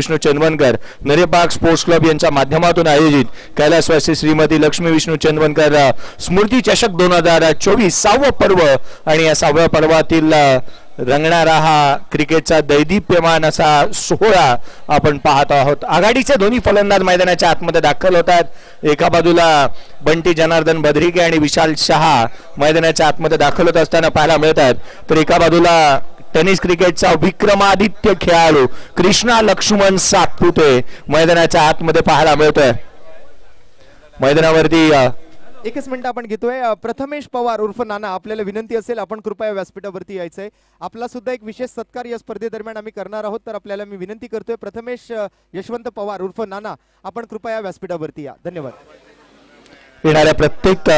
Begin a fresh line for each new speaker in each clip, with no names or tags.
Vishnu चंदवनकर नरेपाक sports club यांच्या माध्यमातून आयोजित कैलासवासी श्रीमती लक्ष्मी विष्णू चंदवनकर स्मृती चषक 2024 6वं पर्व आणि या 6व्या पर्वातील रंगणारा हा क्रिकेटचा दैदिप्यमान असा सोहळा आपण पाहत आहोत। आघाडीचे दोन्ही फलंदाज मैदानाच्या आतमध्ये दाखल होतात। एका बाजूला बंटी जनार्दन बद्रिके आणि विशाल शहा मैदानाच्या आतमध्ये दाखल होत असताना पाहायला मिळतात, तर एका बाजूला टेनिस क्रिकेटचा विक्रमादित्य खेळाडू कृष्णा लक्ष्मण सातपुते मैदानाच्या आतमध्ये पाहायला मिळतोय। मैदानावरती
एकच मिनिट आपण घेतोय। प्रथमेश पवार उर्फ नाना, आपल्याला विनंती असेल आपण कृपया व्यासपीठावरती यायचंय। आपला सुद्धा एक विशेष सत्कार या स्पर्धेदरम्यान आम्ही करणार आहोत, तर आपल्याला मी विनंती करतोय प्रथमेश यशवंत पवार उर्फ नाना, आपण कृपया व्यासपीठावरती या। धन्यवाद।
येणाऱ्या प्रत्येक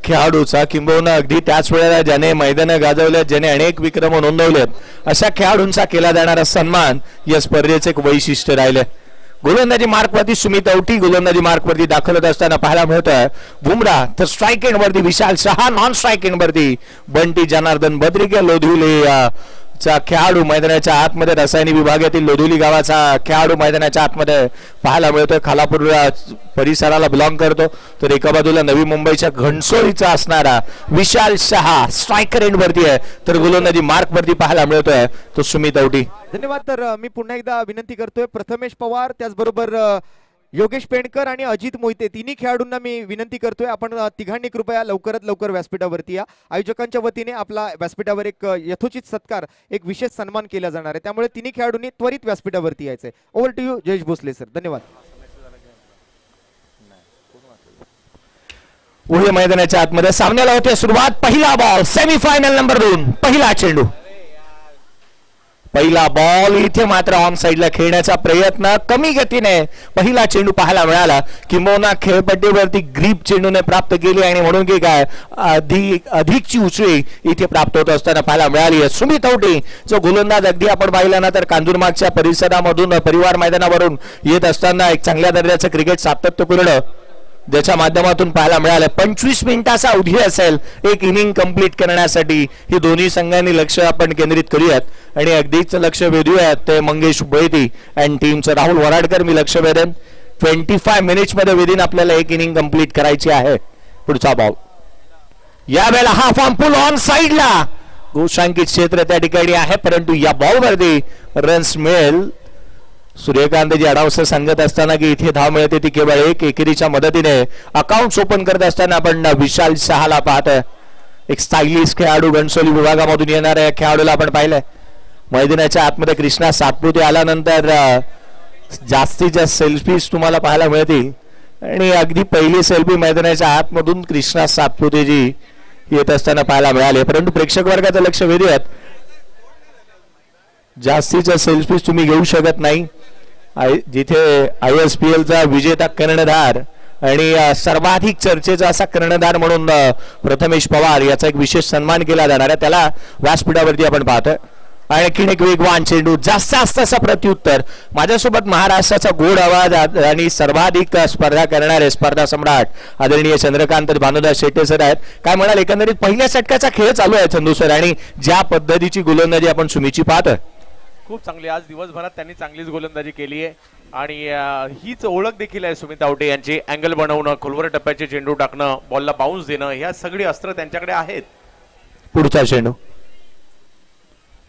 खेळाडूचा किंबहुना अगदी त्याच वेळेला ज्याने मैदानं गाजवलेत, ज्याने अनेक विक्रम नोंदवलेत, अशा खेळाडूंचा केला जाणारा सन्मान या स्पर्धेचे एक वैशिष्ट्य राहिले। गोलंदाजी मार्कवरती सुमित अवटी गोलंदाजी मार्कवरती दाखल होत असताना पाहायला मिळतोय बुमराह, तर स्ट्राईक एंड वरती विशाल शहा, नॉन स्ट्राईक एंड वरती बंटी जनार्दन बद्रिके लोधिवली चा खेळाडू मैदानाच्या आतमध्ये रसायनी विभागातील लोधिवली गावाचा खेळाडू मैदानाच्या आतमध्ये पाहायला मिळतोय। खालापूर परिसराला बिलॉंग करतो, तर एका बाजूला नवी मुंबईच्या घणसोळीचा असणारा विशाल शहा स्ट्रायकर एंड वरती आहे, तर गोलंदाजी मार्क वरती पाहायला मिळतोय तो सुमित अवटी।
धन्यवाद। तर मी पुन्हा एकदा विनंती करतोय प्रथमेश पवार, त्याचबरोबर योगेश पेंडकर आणि अजित मोहिते तिन्ही खेळाडूंना मी विनंती करतोय आपण तिघांनी कृपया लवकरात लवकर व्यासपीठावरती या। आयोजकांच्या वतीने आपला व्यासपीठावर एक यथोचित सत्कार, एक विशेष सन्मान केला जाणार आहे, त्यामुळे तिन्ही खेळाडूंनी त्वरित व्यासपीठावरती यायचंय। Over to you Jayesh Bhosale sir. धन्यवाद।
उभे मैदानाच्या आतमध्ये सामन्याला होते सुरुवात। पहिला बॉल सेमीफायनल नंबर 2, पहिला चेंडू, पहिला बॉल इथे मात्र ऑन साइडला खेळण्याचा प्रयत्न, कमी गतीने पहिला चेंडू पाहायला मिळाला, किंबहुना खेळपट्टीवरती ग्रीप चेंडूने प्राप्त केली आणि म्हणून की काय अधिकची उचळी इथे प्राप्त होत असताना पाहायला मिळाली आहे। सुमित अवटी जो गोलंदाज अगदी आपण पाहिला ना तर कांजूरमागच्या परिसरामधून परिवार मैदानावरून येत असताना एक चांगल्या दर्जाचं क्रिकेट सातत्यपूर्ण ज्याच्या माध्यमातून पाहायला मिळालं। 25 मिनिटाचा अवधी असेल एक इनिंग कंप्लीट करण्यासाठी, ही दोन्ही संघांनी लक्ष आपण केंद्रित करूयात आणि अगदीच लक्ष वेधूयात ते मंगेश बैती अँड टीमचं राहुल वराडकर मी लक्ष वेधेन। 25 मिनिट्स मध्ये विदिन आपल्याला एक इनिंग कंप्लीट करायची आहे। पुढचा बॉल यावेळेला हा फॉर्म पुल ऑन साइडला गोशांकित क्षेत्र त्या ठिकाणी आहे, परंतु या बॉलवरती रन्स मिळेल। सूर्यकांतजी अडावसे सांगत असताना की इथे धाव मिळते ती केवळ एक एकेरीच्या मदतीने। अकाउंट ओपन करत असताना आपण विशाल शहाला पाहतोय, एक स्टायलिश खेळाडू घणसोली विभागामधून येणाऱ्या या खेळाडूला आपण पाहिलंय। मैदानाच्या आतमध्ये कृष्णा सातपुते आल्यानंतर जास्तीत जास्त सेल्फीज तुम्हाला पाहायला मिळतील आणि अगदी पहिली सेल्फी मैदानाच्या आतमधून कृष्णा सातपुते जी येत असताना पाहायला मिळाले, परंतु प्रेक्षक वर्गाचं लक्ष वेधूयात जास्तीच्या सेल्फीज तुम्ही घेऊ शकत नाही। जिथे ISPL चा विजेता कर्णधार आणि सर्वाधिक चर्चेचा असा कर्णधार म्हणून प्रथमेश पवार याचा एक विशेष सन्मान केला जाणार आहे, त्याला व्यासपीठावरती आपण पाहतोय। आणखीन एक वेगवान चेंडू, जास्त असा प्रत्युत्तर। माझ्यासोबत महाराष्ट्राचा गोड आवाज आणि सर्वाधिक स्पर्धा करणारे स्पर्धा सम्राट आदरणीय चंद्रकांत भानुदास शेट्टे सर आहेत। काय म्हणाल, एकंदरीत पहिल्या षटकाचा खेळ चालू आहे चंदू सर, आणि ज्या पद्धतीची गोलंदाजी आपण सुमीची पाहतोय
खूप चांगली, आज दिवसभरात त्यांनी चांगलीच गोलंदाजी केली आहे आणि हीच ओळख देखील आहे सुमित आवटे यांची। अँगल बनवणं, खोलवर टप्प्याचे चेंडू टाकणं, बॉलला बाउन्स देणं, ह्या सगळी अस्त्र त्यांच्याकडे आहेत।
पुढचा चेंडू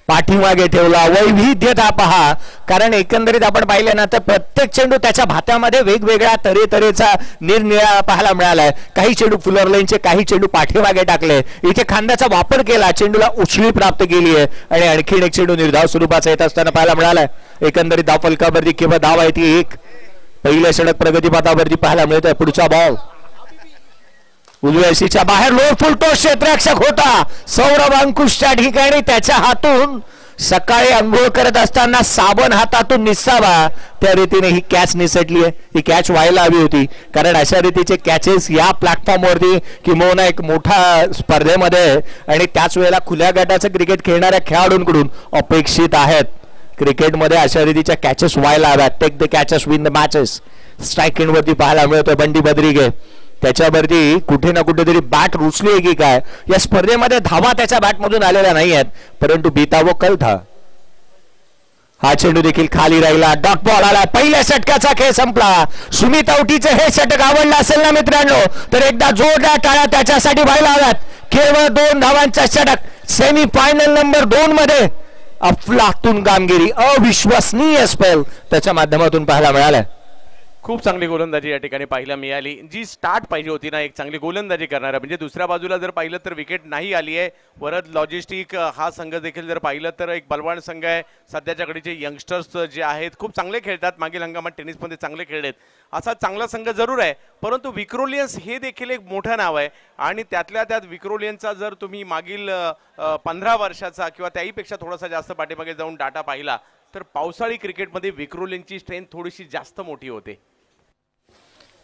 पाठीमागे ठेवला, वैविध्यता पहा, कारण एकंदरीत आपण पाहिले ना तर प्रत्येक चेंडू त्याच्या भात्यामध्ये वेगवेगळ्या तऱ्हेचा निरनिराळा पाहायला मिळालाय। काही चेंडू फुलर लाईनचे, काही चेंडू पाठीमागे टाकले, इथे खांद्याचा वापर केला, चेंडूला उचली प्राप्त केली आहे आणि आणखीन एक चेंडू निर्धाव स्वरूपाचा येत असताना पाहायला मिळालाय। एकंदरीत धाव फलकावरती किंवा धाव आहे ती एक, पहिल्या षटक प्रगतीपथावरती पाहायला मिळत आहे। पुढचा बॉल उजव्या शीच्या बाहेर लोड फुलटो क्षेत्ररक्षक होता सौरभ अंकुशच्या ठिकाणी, त्याच्या हातून सकाळी अंघोळ करत असताना साबण हातातून निसावा त्या रीतीने ही कॅच निसटली आहे। ही कॅच व्हायला हवी होती, कारण अशा रीतीचे कॅचेस या प्लॅटफॉर्मवरती किंवा एक मोठा स्पर्धेमध्ये आणि त्याच वेळेला खुल्या गटाचं क्रिकेट खेळणाऱ्या खेळाडूंकडून अपेक्षित आहेत। क्रिकेटमध्ये अशा रीतीच्या कॅचेस व्हायला हव्यात। Take the catches win the matches strike end वरती पाहायला मिळतोय बंटी बद्रिके, त्याच्यावरती कुठे ना कुठेतरी बॅट रुचली आहे की काय। या स्पर्धेमध्ये धावा त्याच्या बॅटमधून आलेल्या नाही आहेत, परंतु बीता वो कल था। हा चेंडू देखील खाली राहिला, डॉट बॉल आला, पहिल्या षटकाचा खेळ संपला. सुमित औटीचं हे षटक आवडलं असेल ना मित्रांनो, तर एकदा जोरदार टाळ्या त्याच्यासाठी व्हायला हव्यात. केवळ 2 धावांचा षटक सेमी फायनल नंबर 2 मध्ये अफलातून कामगिरी, अविश्वसनीय स्पेल त्याच्या माध्यमातून पाहायला मिळालं.
खूप चांगली गोलंदाजी या ठिकाणी पाहायला मिळाली. जी स्टार्ट पाहिजे होती ना, एक चांगली गोलंदाजी करणारा, म्हणजे दुसऱ्या बाजूला जर पाहिलं तर विकेट नाही आली आहे. वरद लॉजिस्टिक हा संघ देखील जर पाहिलं तर एक बलवान संघ आहे. सध्याच्या घडीचे यंगस्टर्स जे आहेत खूप चांगले खेळतात, मागील हंगामात टेनिसमध्ये चांगले खेळलेत. असा चांगला संघ जरूर आहे, परंतु विक्रोलियन्स हे देखील एक मोठं नाव आहे. आणि त्यातल्या त्यात विक्रोलियन्सचा जर तुम्ही मागील 15 वर्षाचा किंवा त्याहीपेक्षा थोडासा जास्त पाठीमागे जाऊन डाटा पाहिला तर पावसाळी क्रिकेटमध्ये विक्रोलियन्सची स्ट्रेंथ थोडीशी जास्त मोठी होते.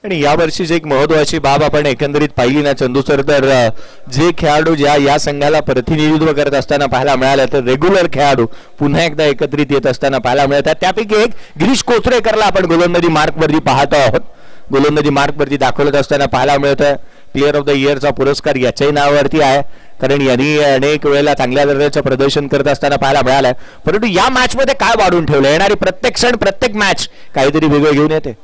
आणि या वर्षीची एक महत्वाची बाब आपण एकंदरीत पाहिली ना चंदू सर, तर जे खेळाडू ज्या या संघाला प्रतिनिधित्व करत असताना पाहायला मिळाले, तर रेग्युलर खेळाडू पुन्हा एकदा एकत्रित येत असताना पाहायला मिळतात. त्यापैकी एक गिरीश कोचरेकरला आपण गोलंदाजी मार्कवरती पाहतो आहोत. गोलंदाजी मार्कवरती दाखवत असताना पाहायला मिळतं. प्लेअर ऑफ द इयरचा पुरस्कार याच्याही नावावरती आहे, कारण यांनी अनेक वेळेला चांगल्या दर्जाचं प्रदर्शन करत असताना पाहायला मिळालंय. परंतु या मॅच मध्ये काय वाढून ठेवलं, येणारी प्रत्येक क्षण प्रत्येक मॅच काहीतरी वेगळं घेऊन येते.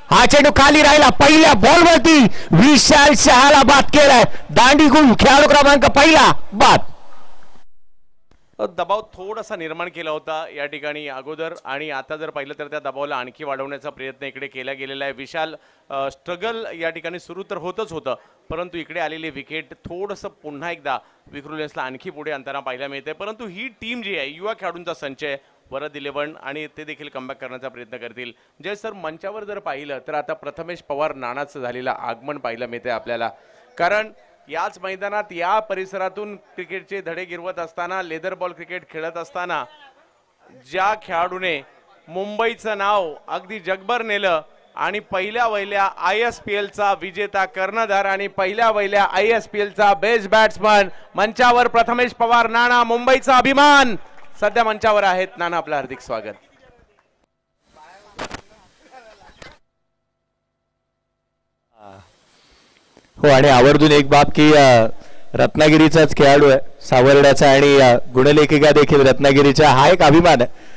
हा चेंडू खाली राहिला, पहिल्या बॉलवरती विशाल शहाला बाद केलाय. दांडी गुण खेळाडू क्रमांक पहिला बाद.
दबाव थोडासा निर्माण केला होता या ठिकाणी अगोदर, आणि आता जर पाहिलं तर त्या दबावाला आणखी वाढवण्याचा प्रयत्न इकडे केला गेलेला आहे. विशाल स्ट्रगल या ठिकाणी सुरू तर होतच होतं, परंतु इकडे आलेले विकेट थोडंसं पुन्हा एकदा विक्रोलियन्सला आणखी पुढे अंतरा पाहायला मिळते. परंतु ही टीम जी आहे युवा खेळाडूंचा संच आहे, वरद 11, आणि ते देखील कमबॅक करण्याचा प्रयत्न करतील. जय सर, मंचावर जर पाहिलं तर आता प्रथमेश पवार नानाचं झालेलं आगमन पाहायला मिळते आपल्याला. कारण याच मैदानात या परिसरातून क्रिकेटचे धडे गिरवत असताना, लेदर बॉल क्रिकेट खेळत असताना ज्या खेळाडूने मुंबईचं नाव अगदी जगभर नेलं आणि पहिल्या वहिल्या ISPLचा विजेता कर्णधार आणि पहिल्या वहिल्या ISPLचा बेस्ट बॅट्समन, मंचावर प्रथमेश पवार नाना, मुंबईचा अभिमान सध्या मंचावर आहेत. नाना, आपलं हार्दिक स्वागत.
हो, आणि आवर्जून एक बाब की रत्नागिरीचाच खेळाडू आहे सावर्ड्याचा, आणि गुणलेखिका देखील रत्नागिरीचा, हा एक अभिमान आहे.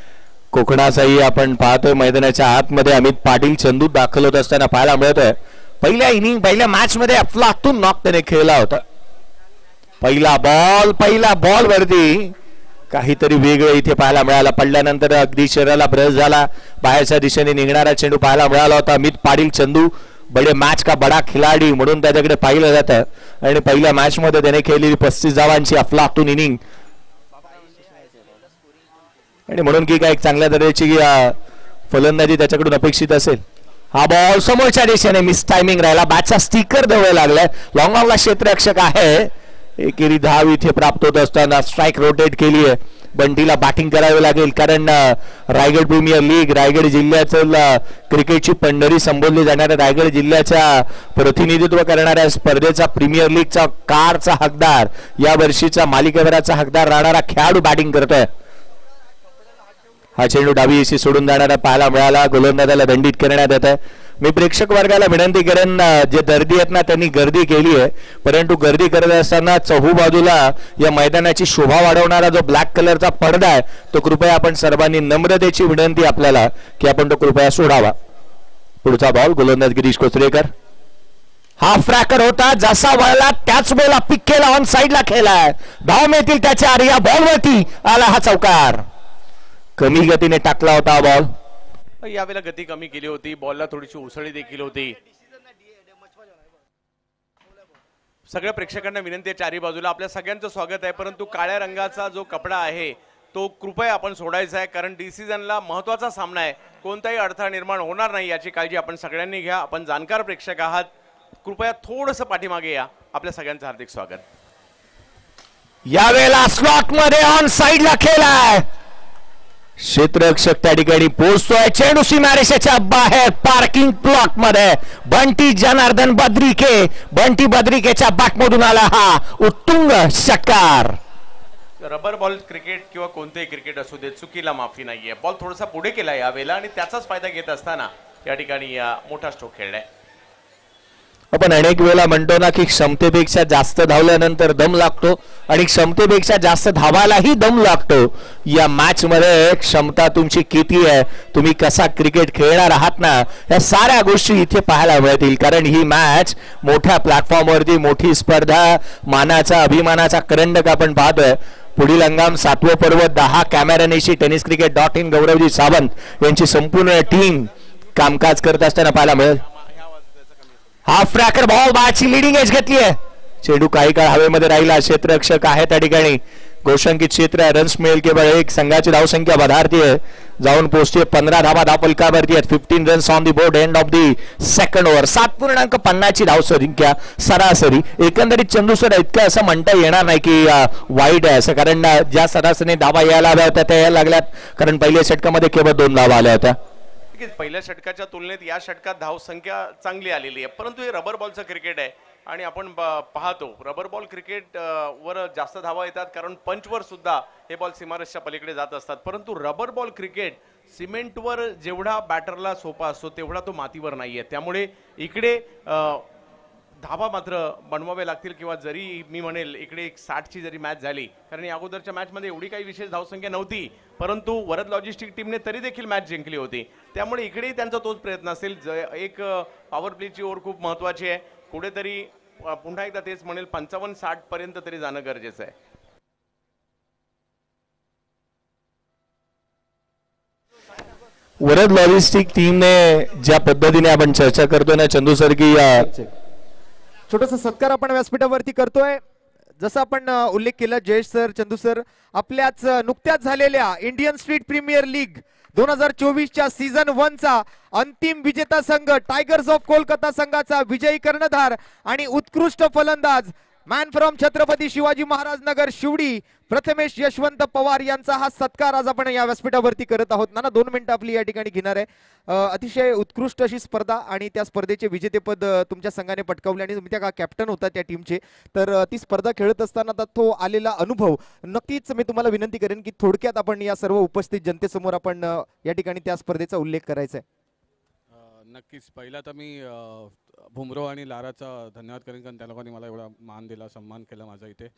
कोकणाचाही आपण पाहतोय मैदानाच्या आतमध्ये अमित पाटील चंदू दाखल होत असताना पाहायला मिळतोय. पहिल्या मॅच मध्ये अफलातून नॉक त्याने खेळला होता. पहिला बॉल वरती काहीतरी वेगळं इथे पाहायला मिळालं. पडल्यानंतर अगदी शरीराला ब्रश झाला, बाहेरच्या दिशेने निघणारा चेंडू पाहायला मिळाला होता. अमित पाटील चंदू बडे मॅच का बडा खिलाडी म्हणून त्याच्याकडे पाहिलं जातं, आणि पहिल्या मॅच मध्ये त्याने खेळलेली 35 धावांची अफलातून इनिंग, आणि म्हणून की काय चांगल्या दर्जाची फलंदाजी त्याच्याकडून अपेक्षित असेल. हा बॉल समोरच्या दिशेने मिस टायमिंग राहिला, बॅटचा स्टिकर जवळ लागलाय. लॉंग ऑनला क्षेत्ररक्षक आहे. एकेरी धाव इथे प्राप्त होत असताना स्ट्राईक रोटेट केली आहे. बंटीला बॅटिंग करावी लागेल, कारण रायगड प्रीमियर लीग, रायगड जिल्ह्याचं क्रिकेटची पंढरी संबोधली जाणाऱ्या रायगड जिल्ह्याच्या प्रतिनिधित्व करणाऱ्या स्पर्धेचा प्रीमियर लीगचा कारचा हकदार, या वर्षीचा मालिकेभराचा हकदार राहणारा खेळाडू बॅटिंग करतोय. हा चेंडू डावी एसी सोडून जाणारा पाहायला मिळाला. गोलंदाजाला दंडित करण्यात येत आहे. मी प्रेक्षक वर्गाला विनंती करेन, जे गर्दी आहेत ना त्यांनी गर्दी केली आहे, परंतु गर्दी करत असताना चहूबाजूला या मैदानाची शोभा वाढवणारा जो ब्लॅक कलरचा पडदा आहे तो कृपया आपण सर्वांनी, नम्रतेची विनंती आपल्याला की आपण तो कृपया सोडावा. पुढचा बॉल गोलंदाज गिरीश कोचरेकर. हा फ्रॅकर होता, जसा वळला त्याच वेळेला पिक केला, ऑन साइडला खेळलाय. धाव मिळतील त्याच्या, आणि या बॉलवरती आला हा चौकार. कमी गतीने टाकला होता बॉल.
यावेळेला गती कमी केली होती, बॉलला थोडीशी उसळी देखील होती. सगळ्या प्रेक्षकांना विनंती आहे, चारी बाजूला आपल्या सगळ्यांचं स्वागत आहे, परंतु काळ्या रंगाचा जो कपडा आहे तो कृपया आपण सोडायचा आहे, कारण डिसिजनला महत्वाचा सामना आहे. कोणताही अडथळा निर्माण होणार नाही याची काळजी आपण सगळ्यांनी घ्या. आपण जाणकार प्रेक्षक आहात, कृपया थोडंसं पाठीमागे या. आपल्या सगळ्यांचं हार्दिक स्वागत.
यावेळेला स्लॉट मध्ये ऑन साइडला खेळलाय. क्षेत्ररक्षक त्या ठिकाणी पोहोचतोय. चेंडू सीमारेषेच्या बाहेर पार्किंग प्लॉट मध्ये बंटी जनार्दन बद्रिके, बंटी बद्रिकेच्या बॅटमधून आला हा उत्तुंग षटकार.
रबर बॉल क्रिकेट किंवा कोणतेही क्रिकेट असू दे, चुकीला माफी नाहीये. बॉल थोडासा पुढे केला यावेळेला, आणि त्याचाच फायदा घेत असताना या ठिकाणी मोठा स्ट्रोक खेळलाय.
आपण अनेक वेळा म्हणतो ना की क्षमतेपेक्षा जास्त धावल्यानंतर दम लागतो आणि क्षमतेपेक्षा जास्त धावायलाही दम लागतो. या मॅच मध्ये क्षमता तुमची किती आहे, तुम्ही कसा क्रिकेट खेळणार आहात ना, या साऱ्या गोष्टी इथे पाहायला मिळतील. कारण ही मॅच मोठ्या प्लॅटफॉर्मवरती मोठी स्पर्धा, मानाचा अभिमानाचा करंडक आपण पाहतोय. पुढील हंगाम 7वं पर्व 10 कॅमेरानेशी tenniscricket.in गौरवजी सावंत यांची संपूर्ण टीम कामकाज करत असताना पाहायला मिळेल. हाफ ट्रॅकर बॉल बॅटची लिडिंग एज घेतली आहे. चेंडू काही काळ हवेमध्ये राहिला. क्षेत्ररक्षक आहे त्या ठिकाणी, घोषंकित क्षेत्र आहे. रन्स मिळेल केवळ एक. संघाची धावसंख्या वधारती आहे, जाऊन पोहोचते 15 धावा धावफलकावरती आहेत. 15 runs on the board end of the second over. 7.50 ची धावसंख्या सरासरी. एकंदरीत चंदू सर इतकं असं म्हणता येणार नाही की वाईट आहे असं, कारण ज्या सरासरी धावा यायला हव्या होत्या त्या यायला लागल्यात, कारण पहिल्या षटकामध्ये केवळ 2 धावा आल्या होत्या.
पहिल्या षटकाच्या तुलनेत या षटकात धावसंख्या चांगली आलेली आहे, परंतु हे रबर बॉलचं क्रिकेट आहे आणि आपण पाहतो रबर बॉल क्रिकेट वर जास्त धावा येतात, कारण पंचवर सुद्धा हे बॉल सीमारेषच्या पलीकडे जात असतात. परंतु रबर बॉल क्रिकेट सिमेंटवर जेवढा बॅटरला सोपा असतो तेवढा तो मातीवर नाहीये. त्यामुळे इकडे धावा मात्र बनवावे लागतील, किंवा जरी मी म्हणेल इकडे 60 ची जरी मॅच झाली, कारण या अगोदरच्या मॅचमध्ये एवढी काही विशेष धावसंख्या नव्हती, परंतु वरद लॉजिस्टिक टीमने तरी देखील मॅच जिंकली होती. त्यामुळे इकडेही त्यांचा तोच प्रयत्न असेल. एक पॉवर प्लेची ओव्हर खूप महत्त्वाची आहे. कुठेतरी पुन्हा एकदा तेच म्हणेल 55-60 पर्यंत तरी जाणं गरजेचं आहे.
वरद लॉजिस्टिक टीमने ज्या पद्धतीने आपण चर्चा करतोय ना चंदू सर की
छोटासा सत्कार आपण व्यासपीठावरती करतोय. जसं आपण उल्लेख केला जयेश सर, चंदू सर, आपल्याच नुकत्याच झालेल्या इंडियन स्ट्रीट प्रीमियर लीग 2024च्या सीझन 1 चा अंतिम विजेता संघ टायगर्स ऑफ कोलकाता संघाचा विजयी कर्णधार आणि उत्कृष्ट फलंदाज मॅन फ्रॉम छत्रपती शिवाजी महाराज नगर शिवडी प्रथमेश यशवंत पवार यांचा हा सत्कार आज आपण या व्यासपीठावरती करत आहोत. ना 2 मिनिटं आपली या ठिकाणी घेणार आहे. अतिशय उत्कृष्ट अशी स्पर्धा आणि त्या स्पर्धेचे विजेतेपद तुमच्या संघाने पटकावले आणि तुम्ही त्या कॅप्टन होता त्या टीमचे. तर ती स्पर्धा खेळत असताना तो आलेला अनुभव नक्कीच मी तुम्हाला विनंती करेन की थोडक्यात आपण या सर्व उपस्थित जनतेसमोर आपण या ठिकाणी त्या स्पर्धेचा उल्लेख करायचा आहे.
नक्कीच. पहिला तर मी भुमरो आणि लाराचा धन्यवाद करेन, कारण त्या लोकांनी मला एवढा मान दिला, सन्मान केला माझा इथे.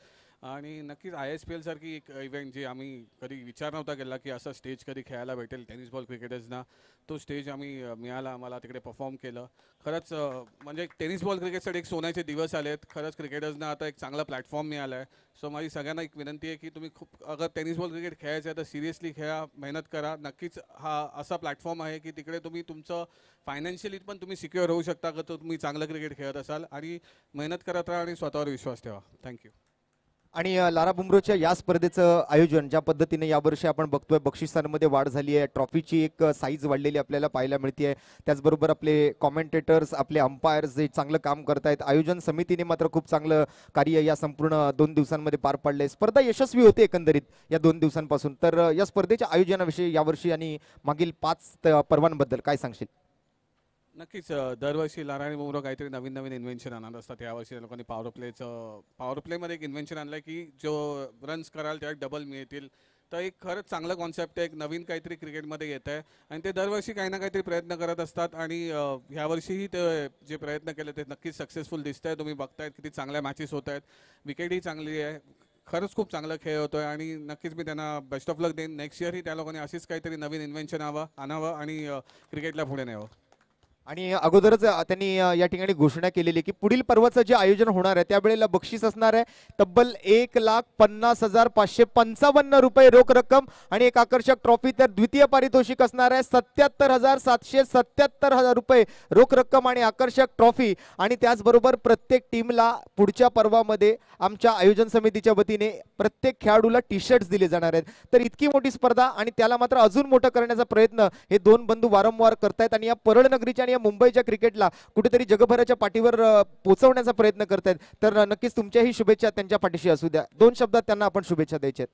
आणि नक्कीच ISPL सारखी एक इव्हेंट जी आम्ही कधी विचार नव्हता केला की असं स्टेज कधी खेळायला भेटेल टेनिस बॉल क्रिकेटर्सना, तो स्टेज आम्ही मिळाला आम्हाला, तिकडे परफॉर्म केलं. खरंच म्हणजे टेनिस बॉल क्रिकेटसाठी एक सोन्याचे दिवस आलेत. खरंच क्रिकेटर्सना आता एक चांगला प्लॅटफॉर्म मिळाला आहे. सो माझी सगळ्यांना एक विनंती आहे की तुम्ही खूप अगर टेनिस बॉल क्रिकेट खेळायचं आहे तर सिरियसली खेळा, मेहनत करा. नक्कीच हा असा प्लॅटफॉर्म आहे की तिकडे तुम्ही तुमचं फायनान्शियली पण तुम्ही सिक्युअर होऊ शकता का, तर तुम्ही चांगलं क्रिकेट खेळत असाल. आणि मेहनत करत राहा आणि स्वतःवर विश्वास ठेवा. थँक्यू.
आणि लारा बुमरोच्या या स्पर्धेचं आयोजन ज्या पद्धतीने यावर्षी आपण बघतोय, बक्षिसांमध्ये वाढ झाली आहे, ट्रॉफीची एक साईज वाढलेली आपल्याला पाहायला मिळते आहे. त्याचबरोबर आपले कॉमेंटेटर्स, आपले अंपायर्स जे चांगलं काम करतायत, आयोजन समितीने मात्र खूप चांगलं कार्य या संपूर्ण 2 दिवसांमध्ये पार पाडले. स्पर्धा यशस्वी होते एकंदरीत या 2 दिवसांपासून. तर या स्पर्धेच्या आयोजनाविषयी यावर्षी आणि मागील 5 पर्वांबद्दल काय सांगशील?
नक्कीच. दरवर्षी लारा आणि बुमरो काहीतरी नवीन नवीन इन्व्हेन्शन आणत असतात. यावर्षी त्या लोकांनी पॉवर प्लेमध्ये एक इन्व्हेन्शन आणलं की जो रन्स कराल त्या डबल मिळतील. तर एक खरंच चांगलं कॉन्सेप्ट आहे, एक नवीन काहीतरी क्रिकेटमध्ये येत आहे आणि ते दरवर्षी काही ना काहीतरी प्रयत्न करत असतात. आणि ह्यावर्षीही ते जे प्रयत्न केले ते नक्कीच सक्सेसफुल दिसत आहे. तुम्ही बघतायत किती चांगल्या मॅचेस होत आहेत, विकेटही चांगली आहे, खरंच खूप चांगलं खेळ होतोय. आणि नक्कीच मी त्यांना बेस्ट ऑफ लक देईन. नेक्स्ट इयरही त्या लोकांनी अशीच काहीतरी नवीन इन्व्हेन्शन आणावं आणि क्रिकेटला पुढे न्यावं.
आणि अगोदरच त्यांनी या ठिकाणी घोषणा केलेली की पुढील पर्वाचं जे आयोजन होणार आहे त्यावेळेला बक्षीस असणार आहे तब्बल 1,50,555 रुपये रोख रक्कम आणि एक आकर्षक ट्रॉफी. तर द्वितीय पारितोषिक असणार आहे 77,777 रुपये रोख रक्कम आणि आकर्षक ट्रॉफी. आणि त्याचबरोबर प्रत्येक टीमला पुढच्या पर्वामध्ये आमच्या आयोजन समितीच्या वतीने प्रत्येक खेळाडूला टी-शर्ट्स दिले जाणार आहेत. तर इतकी मोठी स्पर्धा आणि त्याला मात्र अजून मोठं करण्याचा प्रयत्न हे 2 बंधू वारंवार करतायत आणि या परळ नगरीच्या आणि मुंबईच्या क्रिकेटला कुठेतरी जगभराच्या पाठीवर पोहोचवण्याचा प्रयत्न करतायत. तर नक्कीच तुमच्याही शुभेच्छा त्यांच्या पाठीशी असू द्या. 2 शब्दात त्यांना आपण शुभेच्छा द्यायच्या.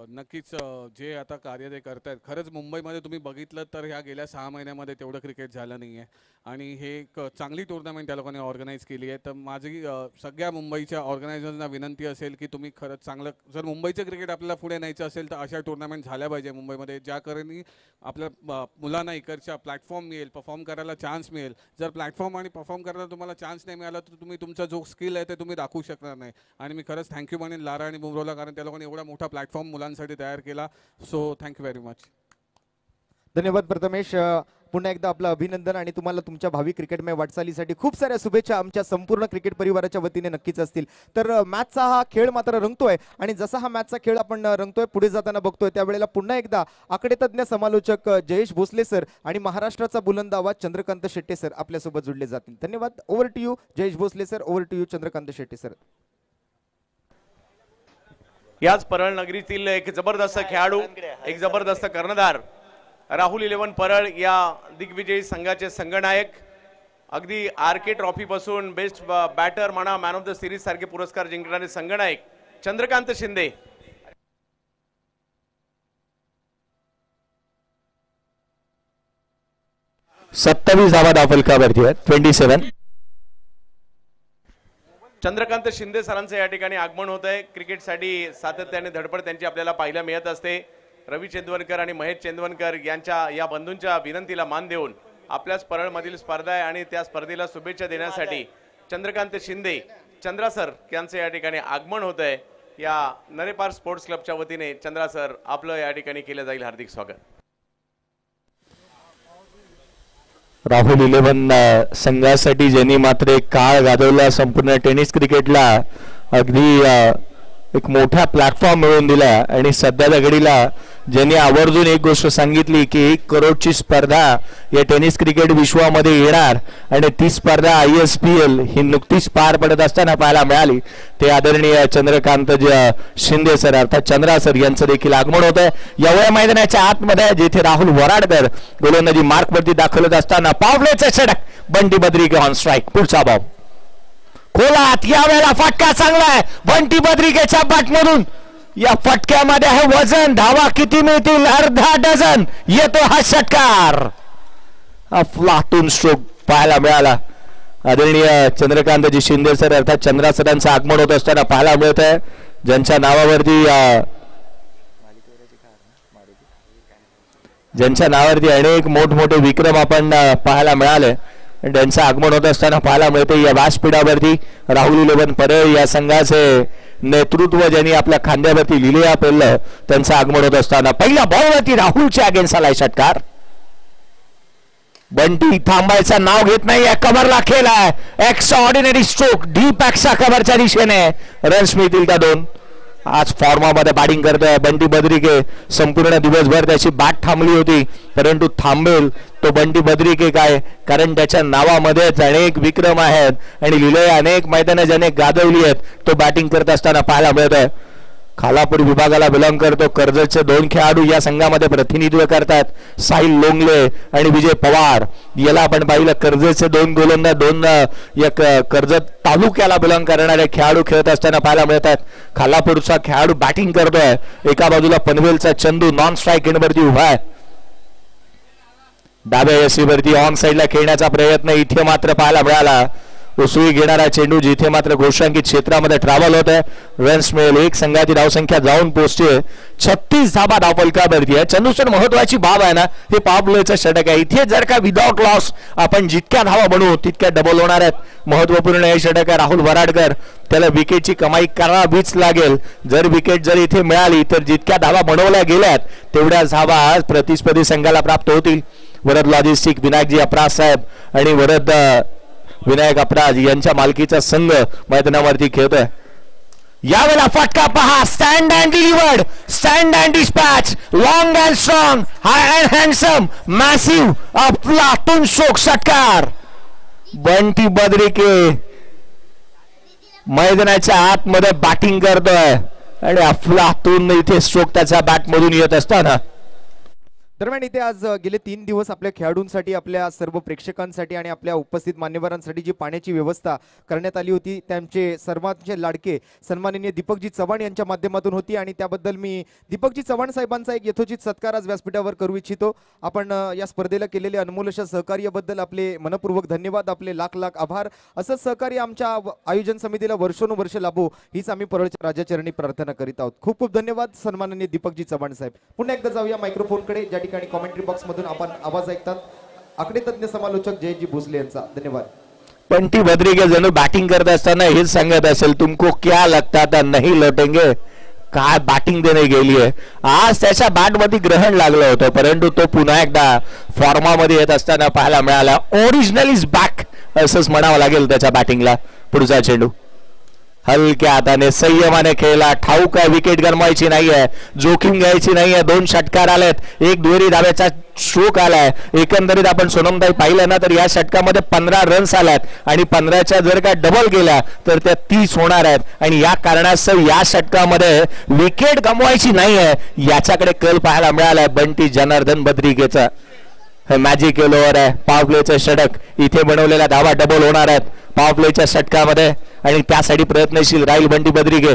नक्कीच जे आता कार्य ते करतायत, खरंच मुंबईमध्ये तुम्ही बघितलं तर ह्या गेल्या 6 महिन्यामध्ये तेवढं क्रिकेट झालं नाही आहे आणि हे एक चांगली टुर्नामेंट त्या लोकांनी ऑर्गनाईज केली आहे. तर माझी सगळ्या मुंबईच्या ऑर्गनायझर्सना विनंती असेल की तुम्ही खरंच चांगलं, जर मुंबईचं क्रिकेट आपल्याला पुढे न्यायचं असेल तर अशा टुर्नामेंट झाल्या पाहिजे मुंबईमध्ये, ज्या कारणी आपल्या मुलांना इकडच्या प्लॅटफॉर्म मिळेल, परफॉर्म करायला चान्स मिळेल. जर प्लॅटफॉर्म आणि परफॉर्म करायला तुम्हाला चान्स नाही मिळाला तर तुम्ही तुमचा जो स्किल आहे ते तुम्ही दाखवू शकणार नाही. आणि मी खरंच थँक्यू म्हणेन लारा आणि बुमरोला, कारण त्या लोकांनी एवढा मोठा प्लॅटफॉर्म मुलांसाठी तयार केला. So thank you very much.
धन्यवाद प्रथमेश. पुन्हा एकदा आपलं अभिनंदन आणि तुम्हाला तुमच्या भावी क्रिकेटमय वाटचालीसाठी खूप साऱ्या शुभेच्छा आमच्या संपूर्ण क्रिकेट परिवाराच्या वतीने नक्कीच असतील. तर मॅचचा हा खेळ मात्र रंगतोय आणि जसा हा मॅचचा खेळ आपण रंगतोय पुढे जाताना बघतोय त्यावेळेला पुन्हा एकदा आकडेतज्ञ समालोचक जयेश भोसले सर आणि महाराष्ट्राचा बुलंद आवाज चंद्रकांत शेट्टे सर आपल्यासोबत जुळले जातील. धन्यवाद. Over to you Jayesh Bhosale sir. Over to you Chandrakant Shette sir.
याच परळ नगरीतील एक जबरदस्त खेळाडू, एक जबरदस्त कर्णधार राहुल 11 परळ या दिग्विजयी संघाचे संघनायक, अगदी आरके ट्रॉफी पासून बेस्ट बॅटर म्हणा, मॅन ऑफ द सिरीज सारखे पुरस्कार जिंकणारे संघनायक चंद्रकांत शिंदे.
सत्तावीस धावा धावफलकावरती आहेत. 27.
चंद्रकांत शिंदे सरांचं या ठिकाणी आगमन होत आहे. क्रिकेटसाठी सातत्याने धडपड त्यांची आपल्याला पाहायला मिळत असते. रवी चेंदवनकर आणि महेश चेंदवनकर यांच्या या बंधूंच्या विनंतीला मान देऊन आपल्याच परळमधील स्पर्धा आहे आणि त्या स्पर्धेला शुभेच्छा देण्यासाठी चंद्रकांत शिंदे चंद्रा सर यांचं या ठिकाणी आगमन होत आहे. या नरेपार स्पोर्ट्स क्लबच्या वतीने चंद्रा सर आपलं या ठिकाणी केलं जाईल हार्दिक स्वागत.
राहुल 11 संघासाठी ज्यांनी मात्र एक काळ गाजवला, संपूर्ण टेनिस क्रिकेटला अगदी एक मोठा प्लॅटफॉर्म मिळवून दिला आणि सध्याच्या घडीला ज्यांनी आवर्जून एक गोष्ट सांगितली की 1 करोडची स्पर्धा या टेनिस क्रिकेट विश्वामध्ये येणार आणि ती स्पर्धा ISPL ही नुकतीच पार पडत असताना पाहायला मिळाली. ते आदरणीय चंद्रकांत शिंदे सर अर्थात चंद्रा सर यांचं देखील आगमन होत आहे. एवढ्या मैदानाच्या आतमध्ये जिथे राहुल वराडकर गोलंदाजी मार्कवरती दाखलत असताना पावलेचं षटक, बंटी बद्रिके ऑन स्ट्राईक. पुढचा बॉल खोलात, यावेळेला फटका चांगला आहे बंटी बद्रिकेच्या बॅटमधून. या फटक्यामध्ये आहे वजन. धावा किती मिळतील? अर्धा डझन. येतो हा षटकार. फ्लाटून स्ट्रोक पाहायला मिळाला. आदरणीय चंद्रकांतजी शिंदे सर अर्थात चंद्रा सरांचं आगमन होत असताना पाहायला मिळत आहे, ज्यांच्या नावावरती अनेक मोठमोठे विक्रम आपण पाहायला मिळाले. त्यांचं आगमन होत असताना पाहायला मिळते या व्यासपीठावरती राहुल 11 परळ या संघाचे नेतृत्व ज्यांनी आपल्या खांद्यावरती लिहिलं पेललं त्यांचं आगमन होत असताना पहिल्या बॉलवरती राहुलच्या अगेन्स्ट आलाय षटकार. बंटी थांबायचं नाव घेत नाही. कव्हरला खेळलाय. Extra ordinary stroke deep extra कव्हरच्या दिशेने. रन्स मिळतील का 2. आज फॉर्मामध्ये बॅटिंग करतोय बंटी बद्रिके. संपूर्ण दिवसभर त्याची बॅट थांबली होती, परंतु थांबेल तो बंटी बद्रिके काय, कारण त्याच्या नावामध्येच अनेक विक्रम आहेत आणि लिहिले अनेक मैदानं ज्याने गाजवली आहेत. तो बॅटिंग करत असताना पाहायला मिळत आहे. खालापूर विभागाला बिलॉंग करतो. कर्जतचे 2 खेळाडू या संघामध्ये प्रतिनिधित्व करतात, साहिल लोंगले आणि विजय पवार. याला आपण पाहिलं कर्जतचे 2 गोलंदाज 2 कर्जत तालुक्याला बिलॉंग करणारे खेळाडू खेळत असताना पाहायला मिळतात. खालापूरचा खेळाडू बॅटिंग करतोय. एका बाजूला पनवेलचा चंदू नॉन स्ट्राईक एंडवरती उभा आहे. डाव्या यशीवरती ऑन साईडला खेळण्याचा प्रयत्न इथे मात्र पाहायला मिळाला. उसळी घेणारा चेंडू जिथे मात्र घोषांकित क्षेत्रामध्ये ट्रॅव्हल होत आहे. रन्स मिळेल. एक संघाची धावसंख्या जाऊन पोहोचते 36 धावा धावफलकावरती आहे. चंदू सर महत्वाची बाब आहे ना, हे पॉवर प्लेचं षटक आहे. इथे जर का विदाउट लॉस आपण जितक्या धावा बनवू तितक्या डबल होणार आहेत. महत्वपूर्ण हे षटक आहे. राहुल वराडकर त्याला विकेटची कमाई करावीच लागेल. जर विकेट जर इथे मिळाली तर जितक्या धावा बनवल्या गेल्यात तेवढ्या धावा प्रतिस्पर्धी संघाला प्राप्त होतील. वरद लॉजिस्टिक विनायकजी अपराज साहेब आणि वरद विनायक अपराज यांच्या मालकीचा संघ मैदानावरती खेळतोय. यावेळेला फटका पहा. Stand and delivered, stand and dispatch, long and strong, high and handsome, massive, platoon stroke षटकार. बंटी बद्रिके मैदानाच्या आतमध्ये बॅटिंग करतोय आणि अफलातून इथे स्ट्रोक त्याच्या बॅटमधून येत असताना
दरम्यान इथे आज गेले 3 दिवस आपल्या खेळाडूंसाठी, आपल्या सर्व प्रेक्षकांसाठी आणि आपल्या उपस्थित मान्यवरांसाठी जी पाण्याची व्यवस्था करण्यात आली होती त्यांचे सर्वांचे लाडके सन्माननीय दीपकजी चव्हाण यांच्या माध्यमातून होती आणि त्याबद्दल मी दीपकजी चव्हाण साहेबांचा एक यथोचित सत्कार आज व्यासपीठावर करू इच्छितो. आपण या स्पर्धेला केलेले अनमोल अशा सहकार्याबद्दल आपले मनपूर्वक धन्यवाद, आपले लाख लाख आभार. असंच सहकार्य आमच्या आयोजन समितीला वर्षोनुवर्ष लाभो हीच आम्ही परळच्या राजाचरणी प्रार्थना करीत आहोत. खूप खूप धन्यवाद सन्माननीय दीपकजी चव्हाण साहेब. पुन्हा एकदा जाऊया मायक्रोफोनकडे ज्या ठिकाणी कमेंट्री बॉक्स मधून आपण आवाज ऐकतात आकडे तज्ञ समालोचक जयजी भोसले यांचा. धन्यवाद.
पंटी बद्रिके जणू बॅटिंग करत असताना हेच सांगत असेल, तुमको क्या लगता था नहीं लौटेंगे. काय बॅटिंग देणे गेली आहे आज. त्याच्या बॅट मध्ये ग्रहण लागलं होतं परंतु तो पुन्हा एकदा फॉर्मामध्ये येत असताना पाहायला मिळाला. ओरिजिनल इज बॅक असंच म्हणावं लागेल त्याच्या बॅटिंगला. पुढचा चेंडू हलक्या हाताने संयमाने खेळला. ठाऊक आहे विकेट गमवायची नाहीये, जोखीम घ्यायची नाहीये. 2 षटकार आलेत, एक दुहेरी धाब्याचा स्ट्रोक आलाय. एकंदरीत आपण सोनमताई पाहिलं ना तर या षटकामध्ये 15 रन्स आल्यात आणि 15च्या जर का डबल गेल्या तर त्या 30 होणार आहेत आणि या कारणास्तव या षटकामध्ये विकेट गमवायची नाहीये याच्याकडे कल पाहायला मिळालाय बंटी जनार्दन बद्रिकेचा. हे मॅजिक ओव्हर आहे. पॉवर प्लेचं षटक इथे बनवलेल्या धावा डबल होणार आहेत पॉवर प्लेच्या षटकामध्ये आणि त्यासाठी प्रयत्नशील राहील बंटी बद्रिके.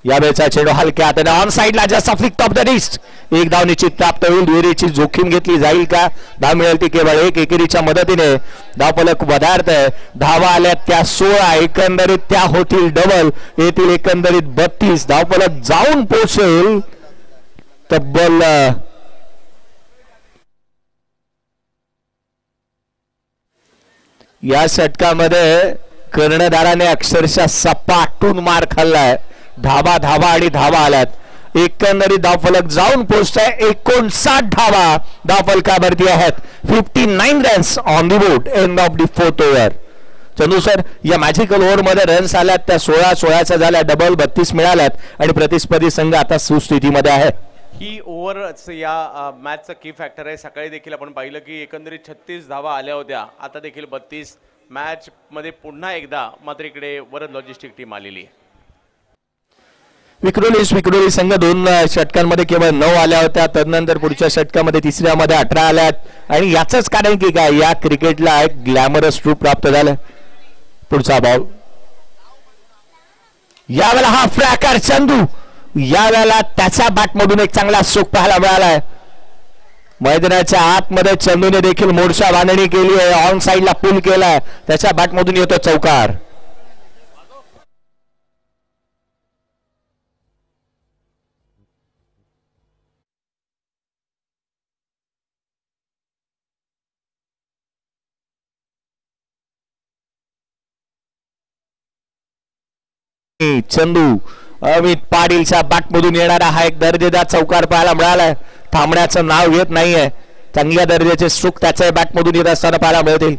यावेळेचा चेंडू हलक्या हाताने ऑन साइडला just flick top the wrist. एक धाव निश्चित प्राप्त होईल. दुहेरीची जोखीम घेतली जाईल का. धाव मिळेल ती केवळ एक एकेरीच्या मदतीने. धावफलक पदार्थ धावा आल्या त्या 16 एकंदरीत त्या होतील डबल येतील एकंदरीत 32. धावफलक जाऊन पोहोचेल तब्बल या षटकामध्ये कर्णधाराने अक्षरशः सपाटून मार खाल्लाय. धावा धावा आणि धावा आल्यात. एकंदरीत धावफलक जाऊन पोहोचताय 59 धावा धावफलकावरती आहेत. 59 runs on the board end of the 4th over. Chandu sir या मॅजिकल ओव्हर मध्ये रन्स आल्यात त्या 16 झाल्या डबल 32 मिळाल्यात आणि प्रतिस्पर्धी संघ आता सुस्थितीमध्ये आहे.
ही ओव्हर या मॅचचा की फॅक्टर आहे. सकाळी देखील आपण पाहिलं की एकंदरीत 36 धावा आल्या होत्या, आता देखील 32. मॅच मध्ये पुन्हा एकदा मात्र इकडे वरद लॉजिस्टिक टीम आलेली आहे.
विक्रोली संघ 2 षटकांमध्ये केवळ 9 आल्या होत्या. तदनंतर पुढच्या षटकामध्ये तिसऱ्यामध्ये 18 आल्यात आणि याच कारण की काय या क्रिकेटला एक ग्लॅमरस रूप प्राप्त झालं. पुढचा बॉल यावेळेला हा फ्लॅकर चंदू. यावेळेला त्याच्या बॅटमधून एक चांगला स्ट्रोक पाहायला मिळालाय. मैदानाच्या आतमध्ये चंदूने देखील मोर्चा बांधणी केली आहे. ऑन साइडला पुल केलाय. त्याच्या बॅटमधून येतो चौकार. चंदू अमित पाटीलच्या बॅटमधून येणारा हा एक दर्जेदार चौकार पाहायला मिळालाय. थांबण्याचं नाव घेत नाहीये. चांगल्या दर्जाचे स्ट्रोक त्याच्या बॅटमधून येत असताना पाहायला मिळतील.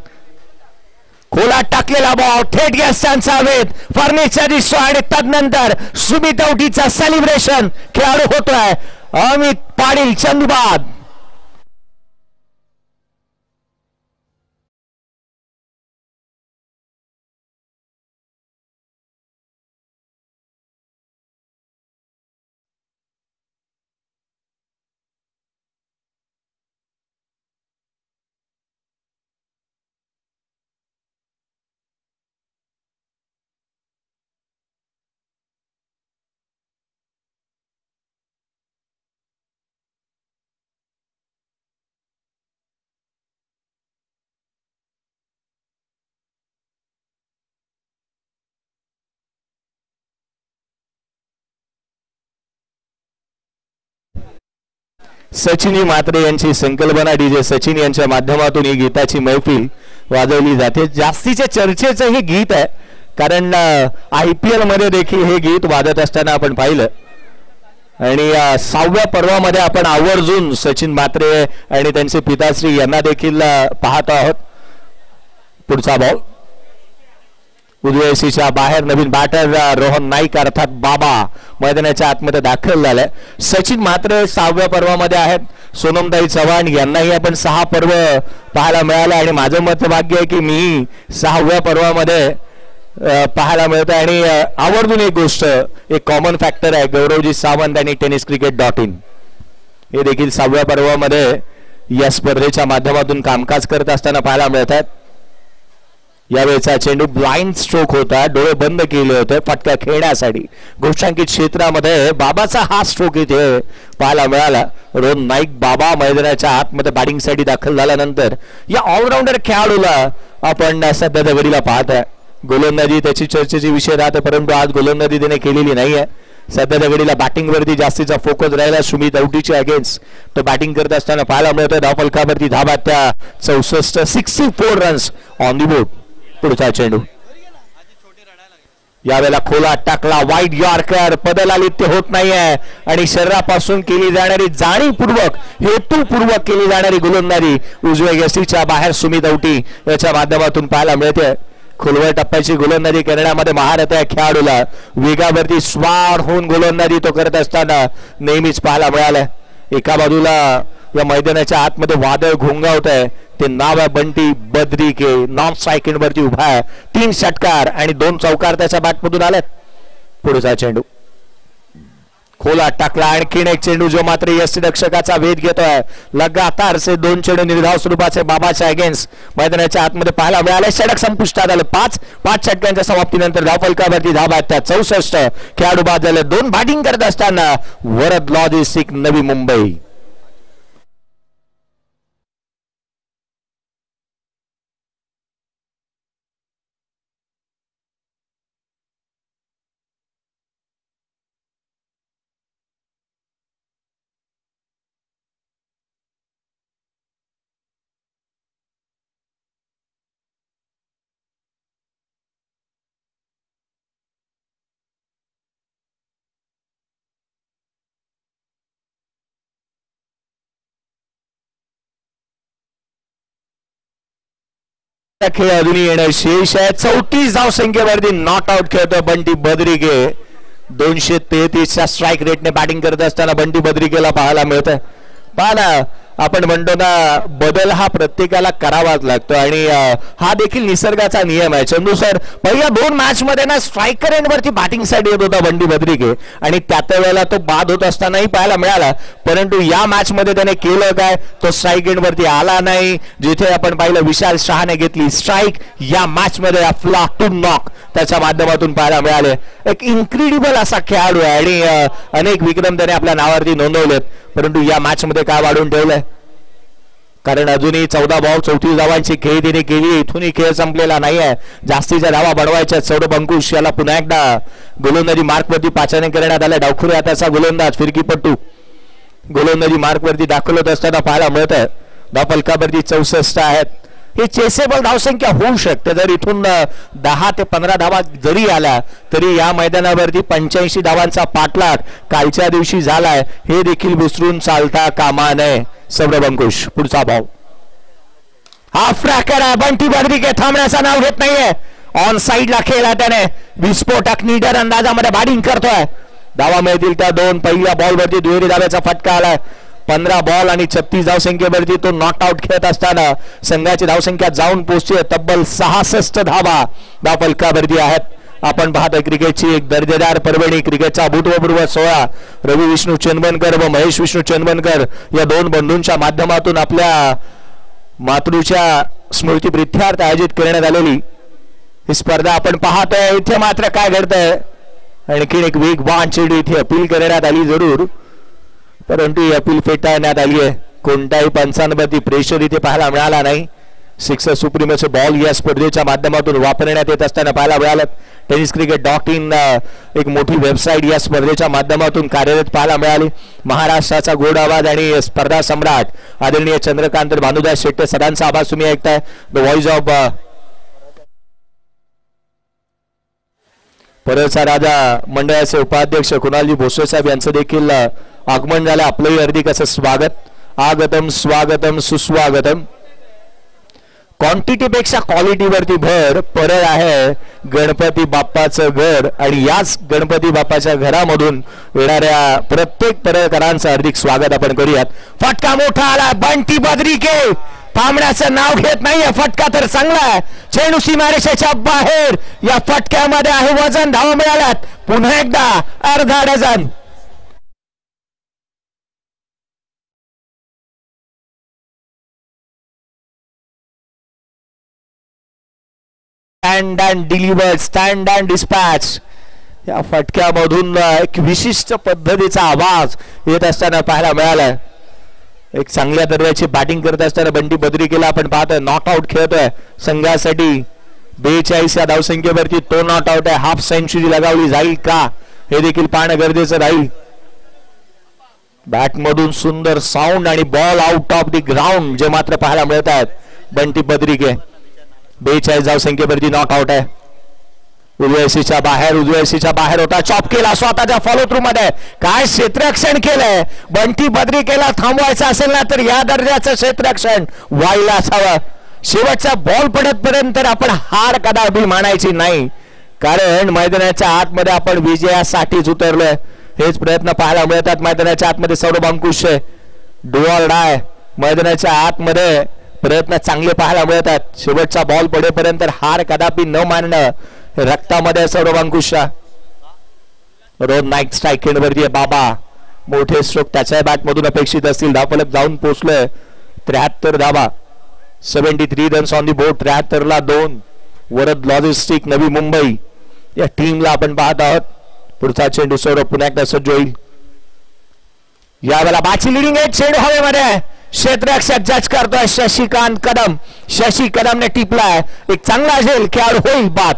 खोला टाकलेला बॉल थेट यशांचा वेध फर्निचर दिसतो आणि तदनंतर सुमित औटीचा सेलिब्रेशन खेळाडू होतोय. अमित पाटील चंदूबाद. सचिनी म्हात्रे यांची संकल्पना डीजे सचिन यांच्या माध्यमातून ही गीताची मैफिल वाजवली जाते. जास्तीचे चर्चेचं हे गीत आहे कारण IPL मध्ये देखील हे गीत वाजत असताना आपण पाहिलं आणि 6व्या पर्वामध्ये आपण आवर्जून सचिन म्हात्रे आणि त्यांचे पिताश्री यांना देखील पाहत आहोत. पुढचा बॉल उजव्या बाहेर नवीन बॅटर रोहन नाईक अर्थात बाबा मैदानाच्या आतमध्ये दाखल झालाय. सचिन म्हात्रे 6व्या पर्वामध्ये आहेत. सोनमताई चव्हाण यांनाही आपण 6 पर्व पाहायला मिळालं आणि माझं मत भाग्य आहे की मी 6व्या पर्वामध्ये पाहायला मिळतं आणि आवर्जून एक गोष्ट एक कॉमन फॅक्टर आहे गौरवजी सावंत आणि tenniscricket.in हे देखील 6व्या पर्वामध्ये या स्पर्धेच्या माध्यमातून कामकाज करत असताना पाहायला मिळत आहेत. यावेळेचा चेंडू ब्लाइंड स्ट्रोक होता, डोळे बंद केले होते फटका खेळण्यासाठी. घोषांकित क्षेत्रामध्ये बाबाचा हा स्ट्रोक इथे पाहायला मिळाला. रोहन नाईक बाबा मैदानाच्या आतमध्ये बॅटिंगसाठी दाखल झाल्यानंतर या ऑलराऊंडर खेळाडूला आपण सध्या दगडीला पाहत आहे. गोलंदाजी त्याची चर्चेची विषय राहते, परंतु आज गोलंदाजी त्याने केलेली नाहीये. सध्या दगडीला बॅटिंग वरती जास्तीचा फोकस राहिला. सुमित औटीच्या अगेन्स्ट तो बॅटिंग करत असताना पाहायला मिळतोय. धावफलकावरती धाबा त्या 64 64 रन्स ऑन दी बोर्ड. पुढचा चेंडू यावेळेला खोला टाकला, वाईड यॉर्कर. बदलालित्य होत नाहीये आणि शरीरापासून केली जाणारी जाणीवपूर्वक हेतुपूर्वक केली जाणारी गोलंदाजी उजव्या यष्टीच्या बाहेर सुमित औटी याच्या माध्यमातून पाहायला मिळते. खोलवर टप्प्याची गोलंदाजी करण्यामध्ये महारथ आहे खेळाडूला. वेगावरती स्वार होऊन गोलंदाजी तो करत असताना नेहमीच पाहायला मिळालं. एका बाजूला या मैदानाच्या आतमध्ये वादळ घोंगावत आहे, ते नाव आहे बंटी बद्रिके. नॉन स्ट्रायकिंग वरती उभा आहे. 3 षटकार आणि 2 चौकार त्याच्या बॅटमधून आल्यात. पुढचा चेंडू खोला टाकला, आणखीन एक चेंडू जो मात्र यष्टिरक्षकाचा वेध घेतोय. लगातारचे 2 चेंडू निर्धाव स्वरूपाचे बाबाच्या अगेन्स्ट मैदानाच्या आतमध्ये पाहायला मिळाले. षटक संपुष्टात आलं. 5 षटकांच्या समाप्तीनंतर धावफलकावरती धाबा त्या 64 खेळाडू बाद झाले. 2 बॅटिंग करत असताना वरद लॉजिस्टिक नवी मुंबई. खेळ अजूनही येणं शेष आहे. 34 धावसंख्येवरती नॉट आउट खेळतोय बंटी बद्रिके. 233 च्या स्ट्राईक रेटने बॅटिंग करत असताना बंटी बद्रिकेला पाहायला मिळतंय. पहा ना, आपण म्हणतो ना, बदल हा प्रत्येकाला करावाच लागतो आणि हा देखील निसर्गाचा नियम आहे. चंदू सर, पहिल्या 2 मॅच मध्ये ना स्ट्रायकर एंडवरती बॅटिंग साठी येत होता बंटी बद्रिके आणि त्या वेळेला तो बाद होत असतानाही पाहायला मिळाला. परंतु या मॅच मध्ये त्याने केलं काय, तो स्ट्राईक एंडवरती आला नाही. जिथे आपण पाहिलं विशाल शहाने घेतली स्ट्राईक, या मॅच मध्ये फ्लॉक टू नॉक त्याच्या माध्यमातून पाहायला मिळाले. एक इन्क्रेडिबल असा खेळाडू आहे आणि अनेक विक्रम त्याने आपल्या नावावरती नोंदवलेत. परंतु या मॅच मध्ये काय वाढून ठेवलंय, कारण अजूनही 14 बॉल 34 धावांची खेळी तिने केली. इथूनही खेळ संपलेला नाहीये. जास्तीच्या धावा बनवायच्या. सौरभ अंकुश याला पुन्हा एकदा गोलंदाजी मार्कवरती पाचारण करण्यात आल्या. डावखुरे हाताचा गोलंदाज फिरकीपट्टू गोलंदाजी मार्कवरती दाखल होत असताना पाहायला मिळत आहे. धावफलकावरती 64 आहेत. हे चेसेबल धावसंख्या होऊ शकते. जर इथून 10 ते 15 धावा जरी आल्या तरी या मैदानावरती 85 धावांचा पाठलाग कालच्या दिवशी झालाय, हे देखील विसरून चालता कामा नये. सौरभ अंकुश पुढचा भाव. हा फ्रॅकर आहे. बंटी बद्रिके थांबण्याचं नाव घेत नाहीये. ऑन साइडला खेळला त्याने. विस्फोटक निडर अंदाजामध्ये बॅटिंग करतोय. धावा मिळतील त्या 2. पहिल्या बॉलवरती दुहेरी धाव्याचा फटका आलाय. 15 बॉल आणि 36 धावसंख्येवरती तो नॉट आउट खेळत असताना संघाची धावसंख्या जाऊन पोहोचते तब्बल 66 धावा धावफलकावरती आहेत. आपण पाहतोय क्रिकेटची एक दर्जेदार पर्वणी. क्रिकेटचा भूतपूर्व सोहळा रवी विष्णू चंदनकर व महेश विष्णू चंदनकर या 2 बंधूंच्या माध्यमातून आपल्या मातृच्या स्मृतीप्रित्यर्थ आयोजित करण्यात आलेली ही स्पर्धा आपण पाहतोय. इथे मात्र काय घडतंय, आणखीन एक वेगवान चेंडू इथे अपील करण्यात आली जरूर, परंतु ही अपील फेटाळण्यात आली आहे. कोणत्याही पंचांवरती प्रेशर इथे पाहायला मिळाला नाही. 6 सुप्रीमेचे बॉल या स्पर्धेच्या माध्यमातून वापरण्यात येत असताना पाहायला मिळालं. tenniscricket.in एक मोठी वेबसाईट या स्पर्धेच्या माध्यमातून कार्यरत पाहायला मिळाली. महाराष्ट्राचा गोड आवाज आणि स्पर्धा सम्राट आदरणीय चंद्रकांत भानुदास शेट्टे सरांचा आवाज तुम्ही ऐकताय. द व्हॉइस ऑफ परळचा राजा मंडळाचे उपाध्यक्ष कुणालजी भोसले साहेब यांचं देखील आगमन झालं. आपलंही हार्दिक असं स्वागत. आगतम स्वागतम सुस्वागतम. क्वांटिटीपेक्षा क्वालिटीवरती भर. परळ आहे गणपती बाप्पाचं घर आणि याच गणपती बाप्पाच्या घरामधून येणाऱ्या प्रत्येक परळकरांचं हार्दिक स्वागत आपण करूयात. फटका मोठा आला. बंटी बद्रिके थांबण्याचं नाव घेत नाहीये. फटका तर चांगला आहे. चेंडू सीमारेषेच्या बाहेर. या फटक्यामध्ये आहे वजन. धावा मिळाल्यात पुन्हा एकदा अर्धा dozen. Stand and delivered, stand and dispatch. या फटक्यामधून एक विशिष्ट पद्धतीचा आवाज येत असताना पाहायला मिळाला. एक चांगल्या दर्जाची बॅटिंग करत असताना बंटी बद्रिकेला आपण पाहतोय नॉट आउट खेळतोय संघासाठी. 42 या धावसंख्येवरती तो नॉट आउट आहे. हाफ सेंचुरी लगावली जाईल का हे देखील पाहणं गरजेचं राहील. बॅट मधून सुंदर साऊंड आणि ball out of the ground जे मात्र पाहायला मिळत आहेत. बंटी बद्रिके 42 धावसंख्येवरती नॉट आउट आहे. उजव्या सीच्या बाहेर होता. चॉप केला स्वतःच्या फॉलो थ्रू मध्ये. काय क्षेत्ररक्षण केलंय. बंटी बद्रिकेला थांबवायचं असेल ना तर या दर्जाचं क्षेत्ररक्षण व्हायला असावं. शेवटचा बॉल पडतपर्यंत आपण हार कदापि मानायची नाही, कारण मैदानाच्या आतमध्ये आपण विजयासाठीच उतरलोय. हेच प्रयत्न पाहायला मिळतात. मैदानाच्या आतमध्ये सौरभ अंकुश डू ऑर डाय. मैदानाच्या आतमध्ये प्रयत्न चांगले पाहायला मिळतात. शेवटचा बॉल पडेपर्यंत हार कदापि न मानणं रक्तामध्ये सौरभ अंकुशच्या. रोहन नाईक स्ट्राईक एंडवरती बाबा. मोठे स्ट्रोक त्याच्या बॅट मधून अपेक्षित असतील. धावफलक जाऊन पोहोचलोय 73 धावा. 73 रन्स ऑन दी बोर्ड. 73 ला 2. वरद लॉजिस्टिक नवी मुंबई या टीमला आपण पाहत आहोत. पुढचा चेंडू सौरभ पुन्हा एकदा सज्ज होईल. यावेळेला बाची लिडिंग आहे. चेंडू हवेमध्ये. क्षेत्ररक्षक जज करतोय शशिकांत कदम. शशी कदमने टिपलाय. एक चांगला झेल खेळाडू होईल बाद.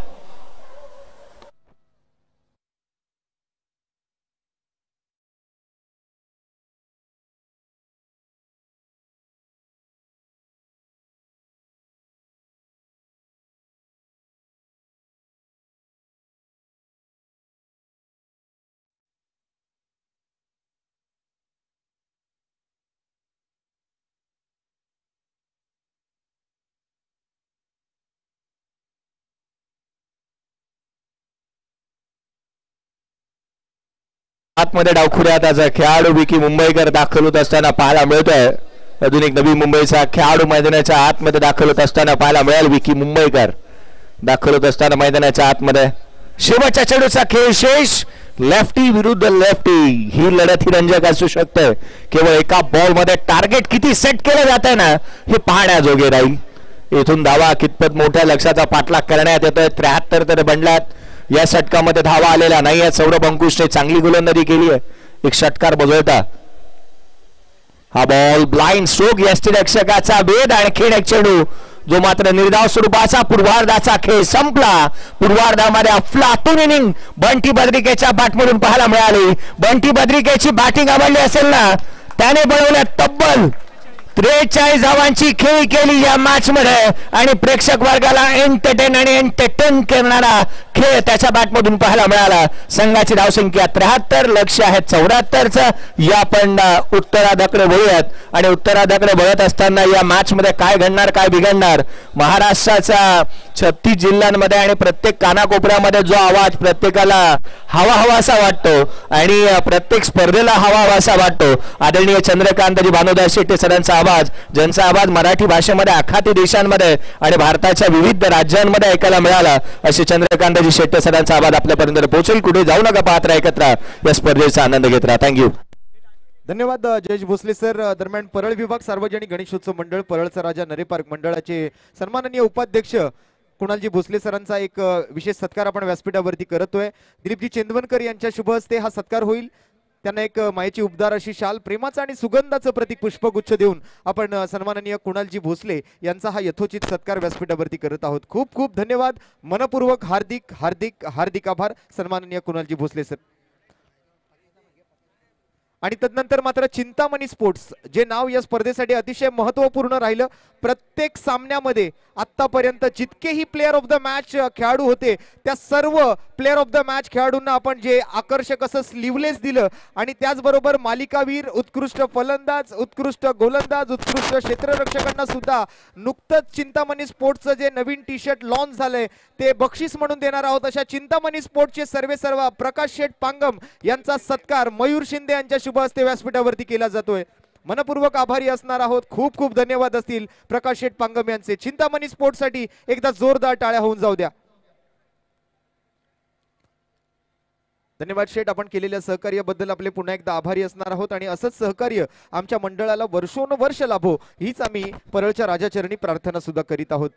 आतमध्ये डावखुऱ्यात आज खेळाडू विकी मुंबईकर दाखल होत असताना पाहायला मिळतोय. अजून एक नवी मुंबईचा खेळाडू मैदानाच्या आतमध्ये दाखल होत असताना पाहायला मिळेल. विकी मुंबईकर दाखल होत असताना मैदानाच्या आतमध्ये. शेवटच्या चेंडूचा खेळ शेष. लेफ्टी विरुद्ध लेफ्टी ही लढत ही रंजक असू शकते. केवळ एका बॉल मध्ये टार्गेट किती सेट केलं जात आहे ना हे पाहण्याजोगे राहील. इथून धावा कितपत मोठ्या लक्षाचा पाठलाग करण्यात येतोय. 73 तर बनल्यात. या षटकामध्ये धावा आलेला नाही आहे. सौरभ अंकुशने चांगली गोलंदाजी केली आहे. एक षटकार बजवता. हा बॉल ब्लाइंड स्ट्रोक. यष्टिरक्षकाचा वेध. आणखीन एक चेंडू जो मात्र निर्धाव स्वरूपाचा. पूर्वार्धाचा खेळ संपला. पूर्वार्धामध्ये अफलातून इनिंग बंटी बद्रिकेच्या बॅटमधून पाहायला मिळाली. बंटी बद्रिकेची बॅटिंग आवडली असेल ना त्याने बनवल्या तब्बल 43 धावांची खेळी केली या मॅच मध्ये. आणि प्रेक्षक वर्गाला एंटरटेन करणारा खेळ त्याच्या बॅटमधून पाहायला मिळाला. संघाची धावसंख्या 73. लक्ष आहे 74चं. या आपण उत्तरार्धाकडे वळूयात. आणि उत्तरार्धाकडे वळत असताना या मॅच मध्ये काय घडणार काय बिघडणार. महाराष्ट्राच्या 36 जिल्ह्यांमध्ये आणि प्रत्येक कानाकोपऱ्यामध्ये जो आवाज प्रत्येकाला हवा हवासा वाटतो आणि प्रत्येक स्पर्धेला हवा हवासा वाटतो. आदरणीय चंद्रकांतजी भानुदास शेट्टे सरांचा आवाज, ज्यांचा आवाज मराठी भाषेमध्ये आखाती देशांमध्ये आणि भारताच्या विविध राज्यांमध्ये ऐकायला मिळाला. असे चंद्रकांतजी शेट्टे सरांचा आवाज आपल्यापर्यंत पोहोचेल. कुठे जाऊ नका. पाहत राहा एकत्र या स्पर्धेचा आनंद घेत राहा. थँक्यू.
धन्यवाद जयेश भोसले सर. दरम्यान परळ विभाग सार्वजनिक गणेशोत्सव मंडळ परळचा राजा नरे पार्क मंडळाचे सन्माननीय उपाध्यक्ष कुणालजी भोसले सरांचा एक विशेष सत्कार आपण व्यासपीठावरती करतोय. दिलीपजी चेंदवनकर यांच्या शुभ हस्ते हा सत्कार होईल. त्यांना एक मायेची उपदार अशी शाल, प्रेमाचं आणि सुगंधाचं प्रतीक पुष्पगुच्छ देऊन आपण सन्माननीय कुणालजी भोसले यांचा हा यथोचित सत्कार व्यासपीठावरती करत आहोत. खूप खूप धन्यवाद. मनपूर्वक हार्दिक हार्दिक हार्दिक आभार सन्माननीय कुणालजी भोसले सर. आणि तदनंतर मात्र चिंतामणी स्पोर्ट्स जे नाव या स्पर्धेसाठी अतिशय महत्त्वपूर्ण राहिलं. प्रत्येक सामन्यामध्ये आतापर्यंत जितकेही प्लेअर ऑफ द मॅच खेळाडू होते त्या सर्व प्लेअर ऑफ द मॅच खेळाडूंना आपण जे आकर्षक असं स्लीवलेस दिलं आणि त्याचबरोबर मालिकावीर, उत्कृष्ट फलंदाज, उत्कृष्ट गोलंदाज, उत्कृष्ट क्षेत्ररक्षकांना सुद्धा नुकतंच चिंतामणी स्पोर्ट्सचं जे नवीन टी शर्ट लॉन्च झालंय ते बक्षीस म्हणून देणार आहोत. अशा चिंतामणी स्पोर्ट्सचे सर्व प्रकाश शेठ पांगम यांचा सत्कार मयूर शिंदे यांच्या शुभ हस्ते व्यासपीठावरती केला जातोय. मनपूर्वक आभारी असणार आहोत. खूप खूप धन्यवाद असतील प्रकाश शेठ पांगम यांचे. चिंतामणी स्पोर्ट्स साठी एकदा जोरदार टाळ्या होऊन जाऊ द्या. धन्यवाद शेठ. आपण केलेल्या सहकार्याबद्दल आपले पुन्हा एकदा आभारी असणार आहोत आणि असंच सहकार्य आमच्या मंडळाला वर्षोनवर्ष लाभो हीच आम्ही परळच्या राजाचरणी प्रार्थना सुद्धा करीत आहोत.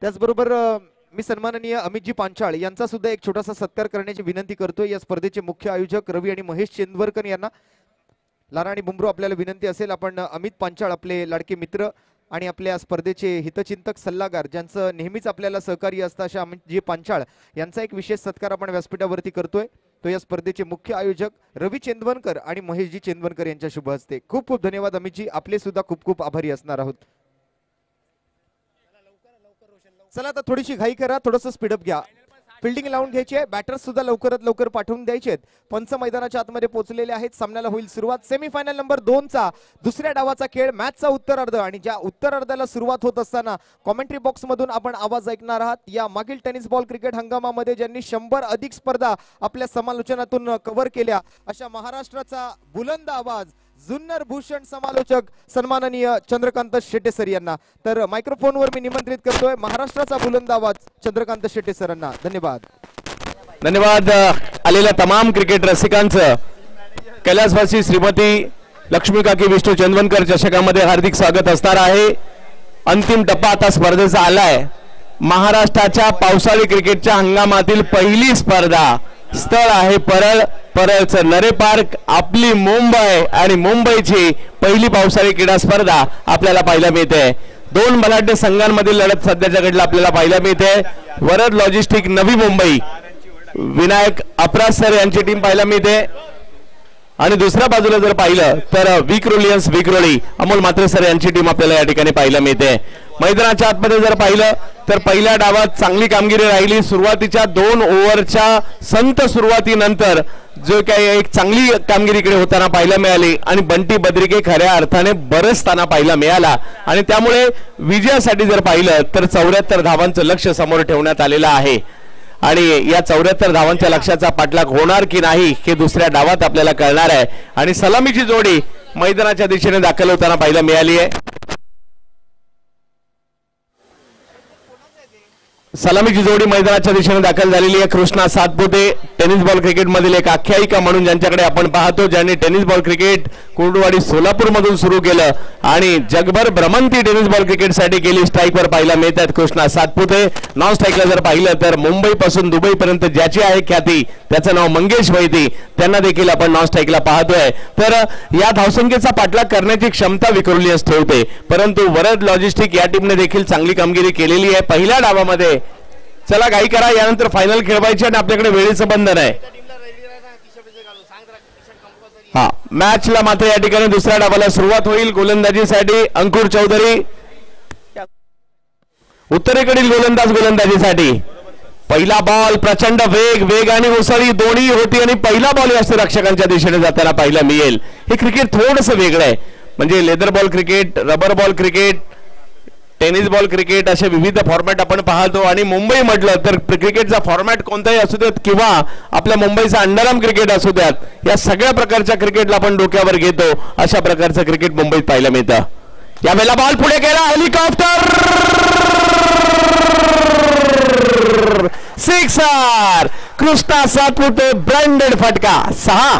त्याचबरोबर मी सन्माननीय अमितजी पांचाळ यांचा सुद्धा एक छोटासा सत्कार करण्याची विनंती करतोय। या स्पर्धेचे मुख्य आयोजक रवी आणि महेश चेंदवरकर यांना। लारा आणि बुमरो आपल्याला विनंती असेल आपण अमित पांचाळ आपले लाडके मित्र आणि आपल्या स्पर्धेचे हितचिंतक सल्लागार ज्यांचं नेहमीच आपल्याला सहकार्य असतं अशा अमितजी पांचाळ यांचा एक विशेष सत्कार आपण व्यासपीठावरती करतोय। तो या स्पर्धेचे मुख्य आयोजक रवी चेंदवरकर आणि महेशजी चेंदवरकर यांच्या शुभ हस्ते। खूप खूप धन्यवाद अमितजी, आपले सुद्धा खूप खूप आभारी असणार आहोत। चला आता थोडीशी घाई करा, थोडंसं स्पीडअप घ्या, फिल्डिंग लावून घ्यायची आहे, बॅटर्स सुद्धा लवकरात लवकर पाठवून द्यायचे आहेत। पंच मैदानाच्या आतमध्ये पोहोचलेले आहेत, सामन्याला होईल सुरुवात। सेमीफायनल नंबर 2 चा दुसऱ्या डावाचा खेळ, मॅचचा उत्तरार्ध आणि ज्या उत्तरार्धाला सुरुवात होत असताना कॉमेंट्री बॉक्स मधून आपण आवाज ऐकणार आहात। या मागील टेनिस बॉल क्रिकेट हंगामामध्ये ज्यांनी 100 अधिक स्पर्धा आपल्या समालोचनातून कव्हर केल्या अशा महाराष्ट्राचा बुलंद आवाज जुन्नर भूषण समालोचक सन्माननीय चंद्रकांत शेट्टे सर यांना। तर मायक्रोफोनवर मी निमंत्रित करतोय महाराष्ट्राचा बुलंद आवाज चंद्रकांत शेट्टे सरांना। धन्यवाद।
धन्यवाद आलेल्या तमाम क्रिकेट रसिकांचं कैलासवासी श्रीमती लक्ष्मी काकी विष्णू चंदवनकर चषकामध्ये हार्दिक स्वागत असणार आहे। अंतिम टप्पा आता स्पर्धेचा आलाय। महाराष्ट्राच्या पावसाळी क्रिकेटच्या हंगामातील पहिली स्पर्धा, स्थळ आहे परळ, परळचं नरे पार्क, आपली मुंबई आणि मुंबईची पहिली पावसाळी क्रीडा स्पर्धा आपल्याला पाहायला मिळते। दोन बलाढ्य संघांमधील लढत सध्याच्या घडीला आपल्याला पाहायला मिळते। वरद लॉजिस्टिक नवी मुंबई, विनायक अपराज सर यांची टीम पाहायला मिळते आणि दुसऱ्या बाजूला जर पाहिलं तर विक्रोलियन्स विक्रोळी अमोल म्हात्रे सर यांची टीम आपल्याला या ठिकाणी पाहायला मिळते। मैदानाच्या आतमध्ये जर पाहिलं तर पहिल्या डावात चांगली कामगिरी राहिली। सुरुवातीच्या 2 ओव्हरच्या संत सुरुवातीनंतर जो काही एक चांगली कामगिरी इकडे होताना पाहायला मिळाली आणि बंटी बद्रिके खऱ्या अर्थाने बरसताना पाहायला मिळाला आणि त्यामुळे विजयासाठी जर पाहिलं तर 74 धावांचं लक्ष्य समोर ठेवण्यात आलेलं आहे आणि या 74 धावांच्या लक्ष्याचा पाठलाग होणार की नाही हे दुसऱ्या डावात आपल्याला कळणार आहे आणि सलामीची जोडी मैदानाच्या दिशेने दाखल होताना पाहायला मिळाली आहे। सलामीची जोडी मैदानाच्या दिशेने दाखल झालेली आहे। Krishna Satpute tennis ball cricket मधील एक आख्यायिका म्हणून ज्यांच्याकडे आपण पाहतो, ज्यांनी tennis ball cricket Kurduwadi Solapur मधून सुरू केलं आणि जगभर भ्रमंती टेनिस बॉल क्रिकेटसाठी केली, स्ट्राईकवर पाहायला मिळतात कृष्णा सातपुते। नॉन स्ट्राईकला जर पाहिलं तर मुंबई पासून दुबई पर्यंत ज्याची आहे ख्याती त्याचं नाव मंगेश वैदी, त्यांना देखील आपण नॉन स्ट्राईकला पाहतोय। तर या धावसंख्येचा पाठलाग करण्याची क्षमता विक्रोलियन्स ठेवते, परंतु वरद लॉजिस्टिक या टीमने देखील चांगली कामगिरी केलेली आहे पहिल्या डावामध्ये। चला घाई करा, यानंतर फायनल खेळवायची आणि आपल्याकडे वेळेचं बंधन आहे। हा मॅचला मात्र या ठिकाणी दुसऱ्या डावाला सुरुवात होईल। गोलंदाजीसाठी अंकुर चौधरी, उत्तरेकडील गोलंदाजीसाठी पहिला बॉल, प्रचंड वेग आणि उसळी दोन्ही होती आणि पहिला बॉल यष्टिरक्षकांच्या दिशेने जाताना पाहायला मिळेल। हे क्रिकेट थोडंसं वेगळं आहे, म्हणजे leather ball cricket, rubber ball cricket, tennis ball cricket असे विविध फॉर्मॅट आपण पाहतो आणि मुंबई म्हटलं तर क्रिकेटचा फॉर्मॅट कोणताही असू देत किंवा आपल्या मुंबईचा अंडरआर्म क्रिकेट असू द्यात, या सगळ्या प्रकारच्या क्रिकेटला आपण डोक्यावर घेतो अशा प्रकारचं क्रिकेट मुंबईत पाहायला मिळतं। यावेळेला बॉल पुढे गेला, helicopter sixer, Krishna Satpute branded फटका 6।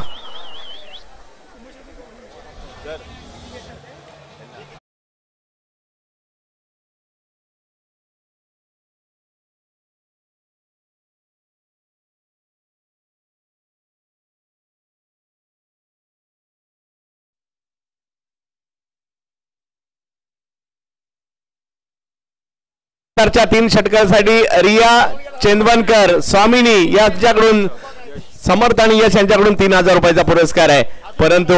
च्या 3 षटकासाठी रिया चेंदवनकर स्वामिनी यांच्याकडून समर्थ आणि यश यांच्याकडून 3000 रुपयाचा पुरस्कार आहे, परंतु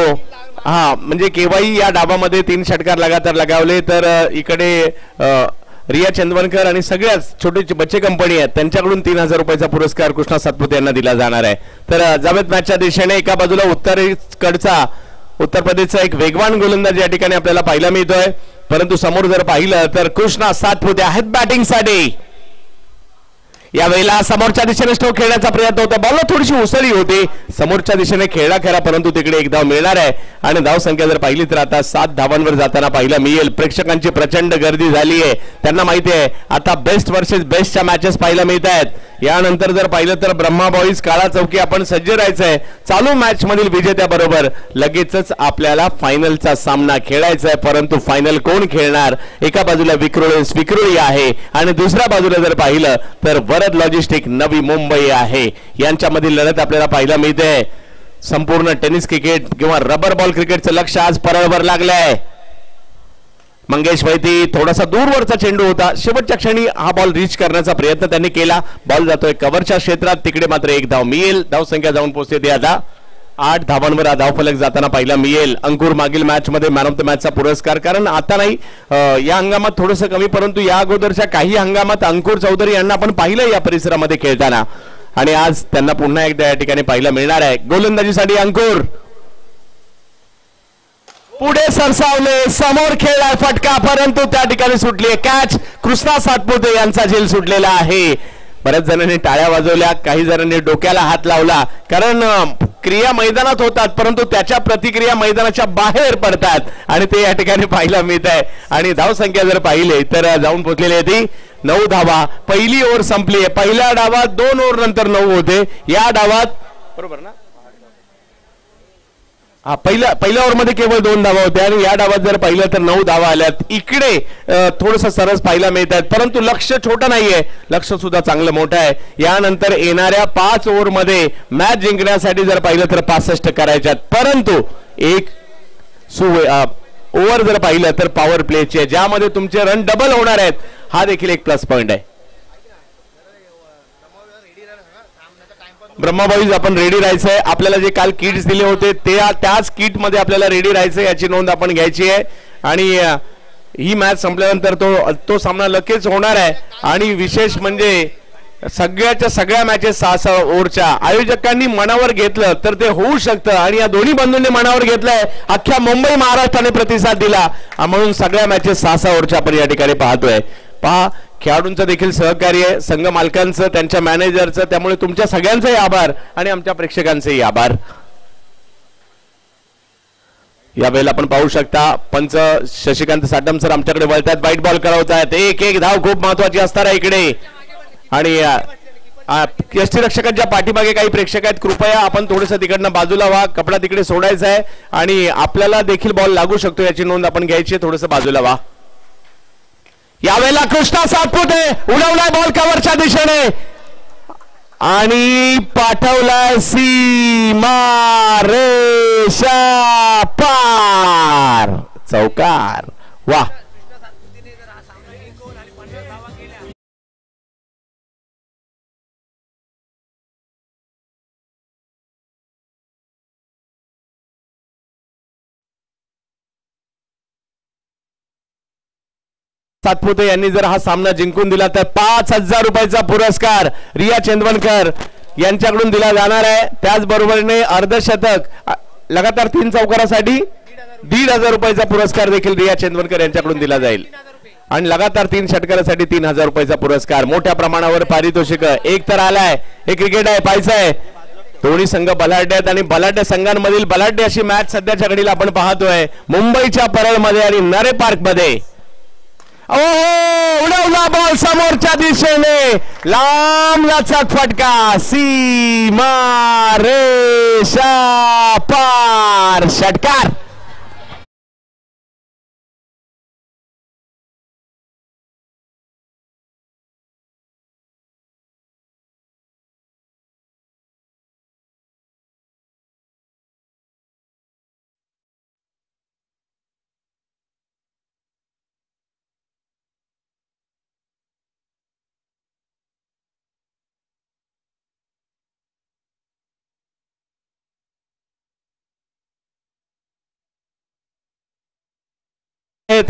हा म्हणजे केव्हाही या डावामध्ये 3 षटकार लगातार लगावले तर इकडे रिया चेंदवनकर आणि सगळ्याच छोटे बच्चे कंपनी आहेत त्यांच्याकडून 3000 रुपयाचा पुरस्कार कृष्णा सातपुते यांना दिला जाणार आहे। तर जावेद मॅचच्या दिशेने एका बाजूला उत्तरेकडचा उत्तर प्रदेशचा एक वेगवान गोलंदाज या ठिकाणी आपल्याला पाहायला मिळतोय, परंतु समोर जर पाहिलं तर कृष्णा सातपुते आहेत बॅटिंगसाठी। यावेळेला समोरच्या दिशेने स्ट्रोक खेळण्याचा प्रयत्न होता, बॉल थोडीशी उसळी होती, समोरच्या दिशेने खेळला खरा परंतु तिकडे एक धाव मिळणार आहे आणि धाव संख्या जर पाहिली तर आता 7 धावांवर जाताना पाहायला मिळेल। प्रेक्षकांची प्रचंड गर्दी झाली आहे, त्यांना माहिती आहे आता बेस्ट वर्सेस बेस्टच्या मॅचेस पाहायला मिळत आहेत।
यानंतर जर पाहिलं तर ब्रह्मा बॉईज काळा चौकी आपण सज्ज राहायचंय चालू मॅच मधील विजेत्या बरोबर लगेचच आपल्याला फायनलचा सामना खेळायचा आहे. परंतु फायनल कोण खेळणार? एका बाजूला विक्रोळी आहे आणि दुसऱ्या बाजूला जर पाहिलं तर वरद लॉजिस्टिक नवी मुंबई आहे. यांच्यामधील लढत आपल्याला पाहायला मिळते. संपूर्ण टेनिस क्रिकेट किंवा रबर बॉल क्रिकेटचं लक्ष आज परळवर लागलंय. मंगेश वैती थोडासा दूरवरचा चेंडू होता, शेवटच्या क्षणी हा बॉल रीच करण्याचा प्रयत्न त्यांनी केला. बॉल जातोय कव्हरच्या क्षेत्रात, तिकडे मात्र एक धाव मिळेल. धावसंख्या जाऊन पोहोचते ती आता 8 धावांवर धावफलक जाताना पाहायला मिळेल. अंकुर मागील मॅच मध्ये मॅन ऑफ द मॅचचा पुरस्कार, कारण आता नाही या हंगामात थोडंसं कमी, परंतु या अगोदरच्या काही हंगामात अंकुर चौधरी यांना आपण पाहिलं या परिसरामध्ये खेळताना आणि आज त्यांना पुन्हा एकदा या ठिकाणी पाहायला मिळणार आहे. गोलंदाजीसाठी अंकुर पुढे सरसावले, समोर खेळलाय फटका, परंतु त्या ठिकाणी सुटली कॅच. कृष्णा सातपुते यांचा झेल सुटलेला आहे. बऱ्याच जणांनी टाळ्या वाजवल्या, काही जणांनी डोक्याला हात लावला, कारण क्रिया मैदानात होतात परंतु त्याच्या प्रतिक्रिया मैदानाच्या बाहेर पडतात आणि ते या ठिकाणी पाहायला मिळत आहे. आणि धावसंख्या जर पाहिली तर जाऊन पोहोचलेली आहे ती 9 धावा. पहिली ओव्हर संपली आहे. पहिल्या डावात 2 ओव्हर नंतर 9 होते. या डावात बरोबर ना, पहिल्या ओव्हर मध्ये केवळ 2 धावा होत्या आणि या डावात जर पाहिलं तर 9 धावा आल्यात. इकडे थोडस सरस पाहायला मिळत आहेत, परंतु लक्ष छोटं नाहीये, लक्ष सुद्धा चांगलं मोठं आहे. यानंतर येणाऱ्या 5 ओव्हर मध्ये मॅच जिंकण्यासाठी जर पाहिलं तर 65 करायच्यात, परंतु एक ओव्हर जर पाहिलं तर पॉवर प्लेचे ज्यामध्ये तुमचे रन डबल होणार आहेत, हा देखील एक प्लस पॉइंट आहे. ब्रह्माबाईज आपण रेडी राहायचंय. आपल्याला जे काल किट्स दिले होते त्याच किट मध्ये आपल्याला रेडी राहायचंय, याची नोंद आपण घ्यायची आहे. आणि ही मॅच संपल्यानंतर तो सामना लगेच होणार आहे. आणि विशेष म्हणजे सगळ्याच्या सगळ्या मॅचेस 6 ओव्हरच्या आयोजकांनी मनावर घेतलं तर ते होऊ शकतं आणि या दोन्ही बंधूंनी मनावर घेतलंय. अख्ख्या मुंबई महाराष्ट्राने प्रतिसाद दिला म्हणून सगळ्या मॅचेस 6 ओव्हरच्या आपण या ठिकाणी पाहतोय. पहा, खेळाडूंचं देखील सहकार्य, संघ मालकांचं, त्यांच्या मॅनेजरचं, त्यामुळे तुमच्या सगळ्यांचेही आभार आणि आमच्या प्रेक्षकांचेही आभार. यावेळेला आपण पाहू शकता पंच शशिकांत साटम सर आमच्याकडे वळतात, व्हाईट बॉल करवतात. एक धाव खूप महत्वाची असणार आहे इकडे. आणि यष्टीरक्षकांच्या पाठीमागे काही प्रेक्षक आहेत, कृपया आपण थोडंसं तिकडनं बाजूला व्हा, कपडा तिकडे सोडायचा आहे आणि आपल्याला देखील बॉल लागू शकतो याची नोंद आपण घ्यायची आहे. थोडंसं बाजूला व्हा. यावेळेला कृष्णा सातपुते उडवलाय बॉल कव्हरच्या दिशेने आणि पाठवलाय सीमा रेषा पार, चौकार. वा, सातपुते यांनी जर हा सामना जिंकून दिला तर 5,000 रुपयाचा पुरस्कार रिया चंदवनकर यांच्याकडून दिला जाणार आहे. त्याचबरोबरीने अर्धशतक लगातार 3 चौकारासाठी 1,500 रुपयाचा पुरस्कार देखील रिया चंदवनकर यांच्याकडून दिला जाईल आणि लगातार 3 षटकारासाठी 3,000 रुपयाचा पुरस्कार. मोठ्या प्रमाणावर पारितोषिक एक तर आलाय. हे क्रिकेट आहे, पाहायचं आहे. दोन्ही संघ बलाढ्य आहेत आणि बलाढ्य संघांमधील बलाढ्य अशी मॅच सध्याच्या घडीला आपण पाहतोय मुंबईच्या परळमध्ये आणि नरे पार्क मध्ये. उडवला बॉल समोरच्या दिशेने, लांब लचक फटका, सीमा रेषा पार, षटकार.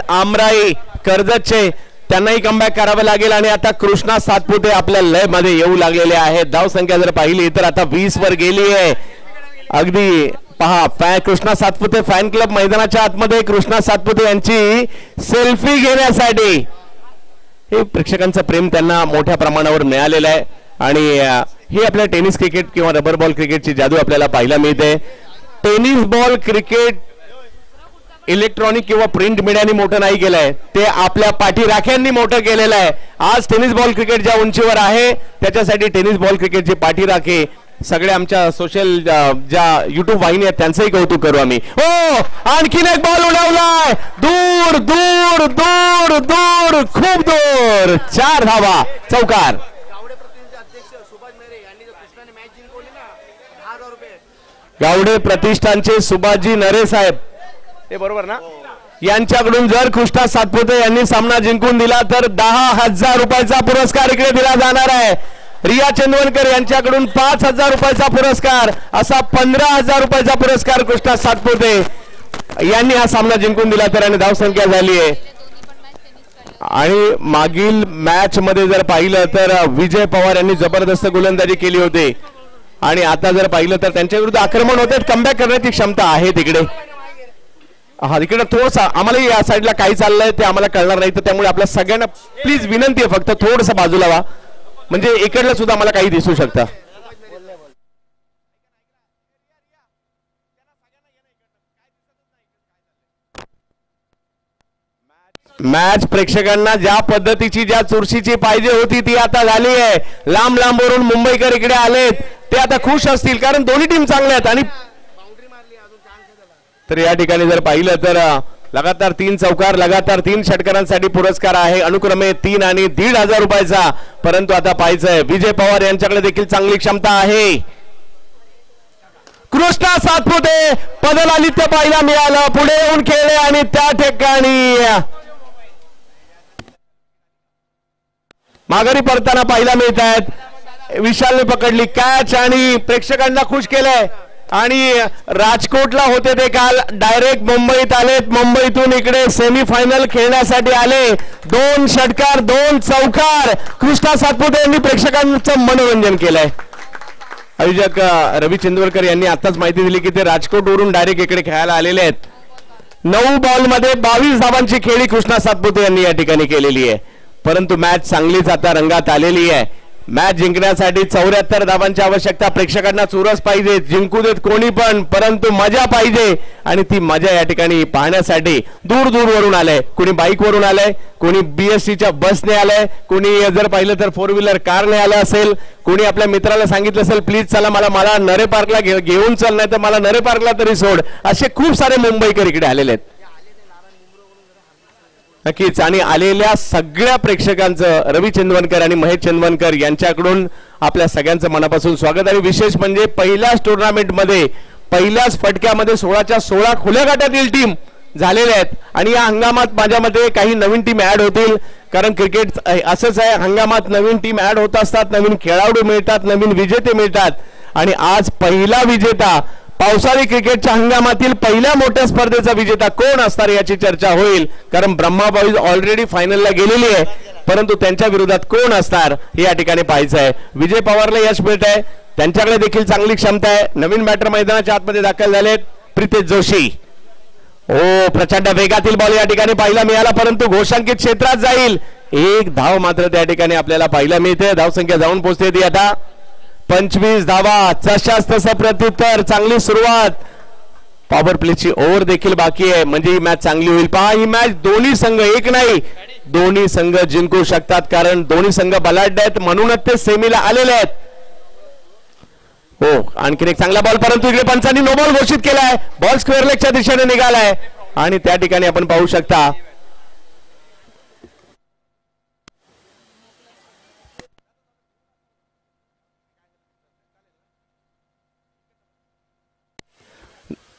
आमराई कर्जतचे, त्यांनाही कमबॅक करावं लागेल आणि आता कृष्णा सातपुते आपल्या लय मध्ये येऊ लागलेले आहेत. धावसंख्या जर पाहिली तर आता 20 वर गेली आहे. अगदी पहा, कृष्णा सातपुते फॅन क्लब मैदानाच्या आतमध्ये कृष्णा सातपुते यांची सेल्फी घेण्यासाठी हे प्रेक्षकांचं प्रेम त्यांना मोठ्या प्रमाणावर मिळालेलं आहे आणि हे आपल्या टेनिस क्रिकेट किंवा रबर बॉल क्रिकेटची जादू आपल्याला पाहायला मिळते. टेनिस बॉल क्रिकेट
इलेक्ट्रॉनिक किंवा प्रिंट मीडियाने मोठं नाही केलंय, ते आपल्या पाठीराख्यांनी मोठं केलेलं आहे. आज टेनिस बॉल क्रिकेट ज्या उंचीवर आहे त्याच्यासाठी टेनिस बॉल क्रिकेटची पाठीराखे सगळे आमच्या सोशल ज्या युट्यूब वाहिनी आहेत त्यांचंही कौतुक करू आम्ही. हो, आणखीन एक बॉल उडवलाय दूर दूर दूर दूर खूप दूर, 4 धावा, चौकार. गावडे प्रतिष्ठानचे सुभाषजी नरे साहेब, हे बरोबर ना, यांच्याकडून जर कृष्णा सातपुते यांनी सामना जिंकून दिला तर 10,000 रुपयाचा पुरस्कार इकडे दिला जाणार आहे. रिया चंदवनकर यांच्याकडून 5,000 रुपयाचा पुरस्कार, असा 15,000 रुपयाचा पुरस्कार कृष्णा सातपुते यांनी हा सामना जिंकून दिला तर, आणि धावसंख्या झाली आहे. आणि मागील मॅच मध्ये जर पाहिलं तर विजय पवार यांनी जबरदस्त गोलंदाजी केली होती, आणि आता जर पाहिलं तर त्यांच्या विरुद्ध आक्रमण होते, कमबॅक करण्याची क्षमता आहे तिकडे. हा, इकडे थोडंसं आम्हाला या साईडला काय चाललंय ते आम्हाला कळणार नाही, तर त्यामुळे आपल्या सगळ्यांना प्लीज विनंती आहे फक्त थोडंसं बाजूला व्हा, म्हणजे इकडलं सुद्धा आम्हाला काही दिसू शकतं. मॅच प्रेक्षकांना ज्या पद्धतीची ज्या चुरशीची पाहिजे होती ती आता झाली आहे. लांब लांबवरून मुंबईकर इकडे आलेत, ते आता खुश असतील कारण दोन्ही टीम चांगल्या आहेत. आणि तर या ठिकाणी जर पाहिलं तर लगातार 3 चौकार, लगातार 3 षटकारांसाठी पुरस्कार आहे, अनुक्रमे 3 आणि 1,500 रुपयाचा. परंतु आता पाहायचंय विजय पवार यांच्याकडे देखील चांगली क्षमता आहे. कृष्णा सातपुते पदलालित्य पाहायला मिळालं, पुढे येऊन खेळले आणि त्या ठिकाणी माघारी परताना पाहायला मिळत आहेत. विशालने पकडली कॅच आणि प्रेक्षकांना खुश केलंय. आणि राजकोटला होते ते काल डायरेक्ट मुंबईत आलेत, मुंबईतून इकडे सेमीफायनल खेळण्यासाठी आले. 2 षटकार 2 चौकार कृष्णा सातपुते यांनी प्रेक्षकांचं मनोरंजन केलंय. आयोजक रवी चंदवरकर यांनी आताच माहिती दिली की ते राजकोटवरून डायरेक्ट इकडे खेळायला आलेले आहेत. 9 बॉलमध्ये 22 धावांची खेळी कृष्णा सातपुते यांनी या ठिकाणी केलेली आहे. परंतु मॅच चांगलीच आता रंगात आलेली आहे. मॅच जिंकण्यासाठी 74 धावांची आवश्यकता. प्रेक्षकांना चुरस पाहिजे, जिंकू देत कोणी पण, परंतु मजा पाहिजे. आणि ती मजा या ठिकाणी पाहण्यासाठी दूर दूर वरून आलंय. कोणी बाईक वरून आलंय, कोणी BSTच्या बसने आलंय, कोणी जर पाहिलं तर 4 व्हीलर कारने आलं असेल, कोणी आपल्या मित्राला सांगितलं असेल प्लीज चला मला नरे पार्कला घेऊन चल, नाही तर मला नरे पार्कला तरी सोड. असे खूप सारे मुंबईकर इकडे आलेले आहेत. नक्कीच. आणि आलेल्या सगळ्या प्रेक्षकांचं रवी चंदवनकर आणि महेश चंदवनकर यांच्याकडून आपल्या सगळ्यांचं मनापासून स्वागत. आणि विशेष म्हणजे पहिल्याच टुर्नामेंट मध्ये पहिल्याच फटक्यामध्ये 16च्या 16 खुल्या गटातील टीम झालेल्या आहेत. आणि या हंगामात माझ्या मते काही नवीन टीम ऍड होतील, कारण क्रिकेट असंच आहे, हंगामात नवीन टीम ऍड होत असतात, नवीन खेळाडू मिळतात, नवीन विजेते मिळतात. आणि आज पहिला विजेता, पावसाळी क्रिकेटच्या हंगामातील पहिल्या मोठ्या स्पर्धेचा विजेता कोण असणार याची चर्चा होईल, कारण ब्रह्मा बॉईज ऑलरेडी फायनलला गेलेली आहे. परंतु त्यांच्या विरोधात कोण असणार हे या ठिकाणी पाहायचं आहे. विजय पवारला यश मिळत आहे, त्यांच्याकडे देखील चांगली क्षमता आहे. नवीन बॅटर मैदानाच्या आतमध्ये दाखल झालेत प्रितेश जोशी. ओ, प्रचंड वेगातील बॉल या ठिकाणी पाहायला मिळाला, परंतु घोषांकित क्षेत्रात जाईल. 1 धाव मात्र त्या ठिकाणी आपल्याला पाहायला मिळते. धावसंख्या जाऊन पोहोचते ती आता 25 धावा. जशास तसं प्रत्युत्तर, चांगली सुरुवात. पॉवर प्लेची ओव्हर देखील बाकी आहे, म्हणजे ही मॅच चांगली होईल. पहा, ही मॅच दोन्ही संघ, एक नाही दोन्ही संघ जिंकू शकतात, कारण दोन्ही संघ बलाढ्य आहेत, म्हणूनच ते सेमीला आलेले आहेत. हो, आणखीन एक चांगला बॉल, परंतु इकडे पंचांनी नो बॉल घोषित केलाय. बॉल स्क्वेअर लेगच्या दिशेने निघालाय आणि त्या ठिकाणी आपण पाहू शकता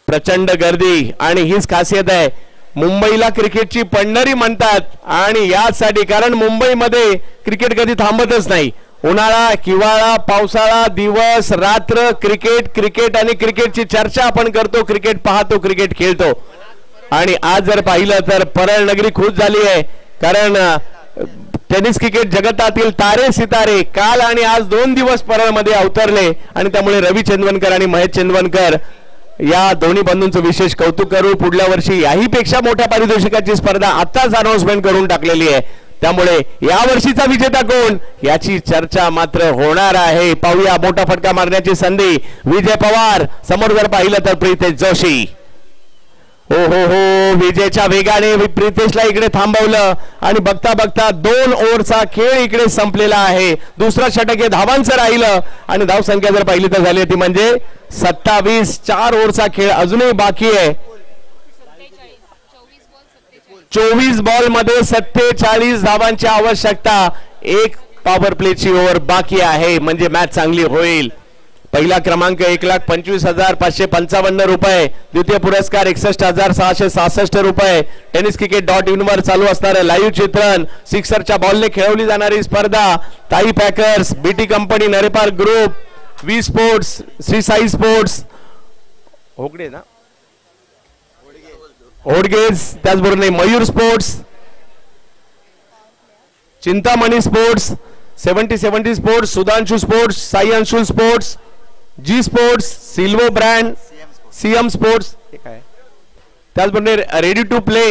प्रचंड गर्दी. आणि हीच खासियत आहे, मुंबईला क्रिकेटची पंढरी म्हणतात. आणि यासाठी कारण मुंबईमध्ये क्रिकेट कधी थांबतच नाही. उन्हाळा, हिवाळा, पावसाळा, दिवस रात्र क्रिकेट क्रिकेट आणि क्रिकेटची चर्चा आपण करतो, क्रिकेट पाहतो, क्रिकेट खेळतो. आणि आज जर पाहिलं तर परळ नगरी खुश झाली आहे, कारण टेनिस क्रिकेट जगतातील तारे सितारे काल आणि आज 2 दिवस परळमध्ये अवतरले. आणि त्यामुळे रवी चंदवनकर आणि महेश चंदवनकर या दोन्ही बंधूंचं विशेष कौतुक करू. पुढल्या वर्षी याही पेक्षा मोठ्या पारितोषिकाची स्पर्धा आताच अनाउन्समेंट करून टाकलेली आहे, त्यामुळे या वर्षीचा विजेता कोण याची चर्चा मात्र होणार आहे. पाहूया, मोठा फटका मारण्याची संधी. विजय पवार समोर जर पाहिलं तर प्रितेश जोशी. हो हो हो, विजेच्या वेगाने प्रितेशला इकडे थांबवलं आणि बघता बघता 2 ओव्हरचा खेळ इकडे संपलेला आहे. दुसरा षटक हे धावांचं राहिलं आणि धावसंख्या जर पाहिली तर झाली ती म्हणजे 27. 4 ओव्हरचा खेळ अजूनही बाकी आहे. 24 बॉल मध्ये 47 धावांची आवश्यकता. एक पॉवर प्लेची ओव्हर बाकी आहे म्हणजे मॅच चांगली होईल. पहिला क्रमांक 1,25,555 रुपये, द्वितीय पुरस्कार 61,666 रुपये. tenniscricket.in वर चालू असणारे लाईव्ह चित्रण, सिक्सरच्या बॉलने खेळवली जाणारी स्पर्धा, Tai packers, BT company, Narepar group, V sports, Shri Sai sports, होगडे ना ओडगेज, त्याचबरोबर Mayur sports, Chintamani sports, 70 sports, Sudhanshu sports, Sai Anshul sports, G sports, silvo brand, CM sports, त्याचबरोबर ready to play,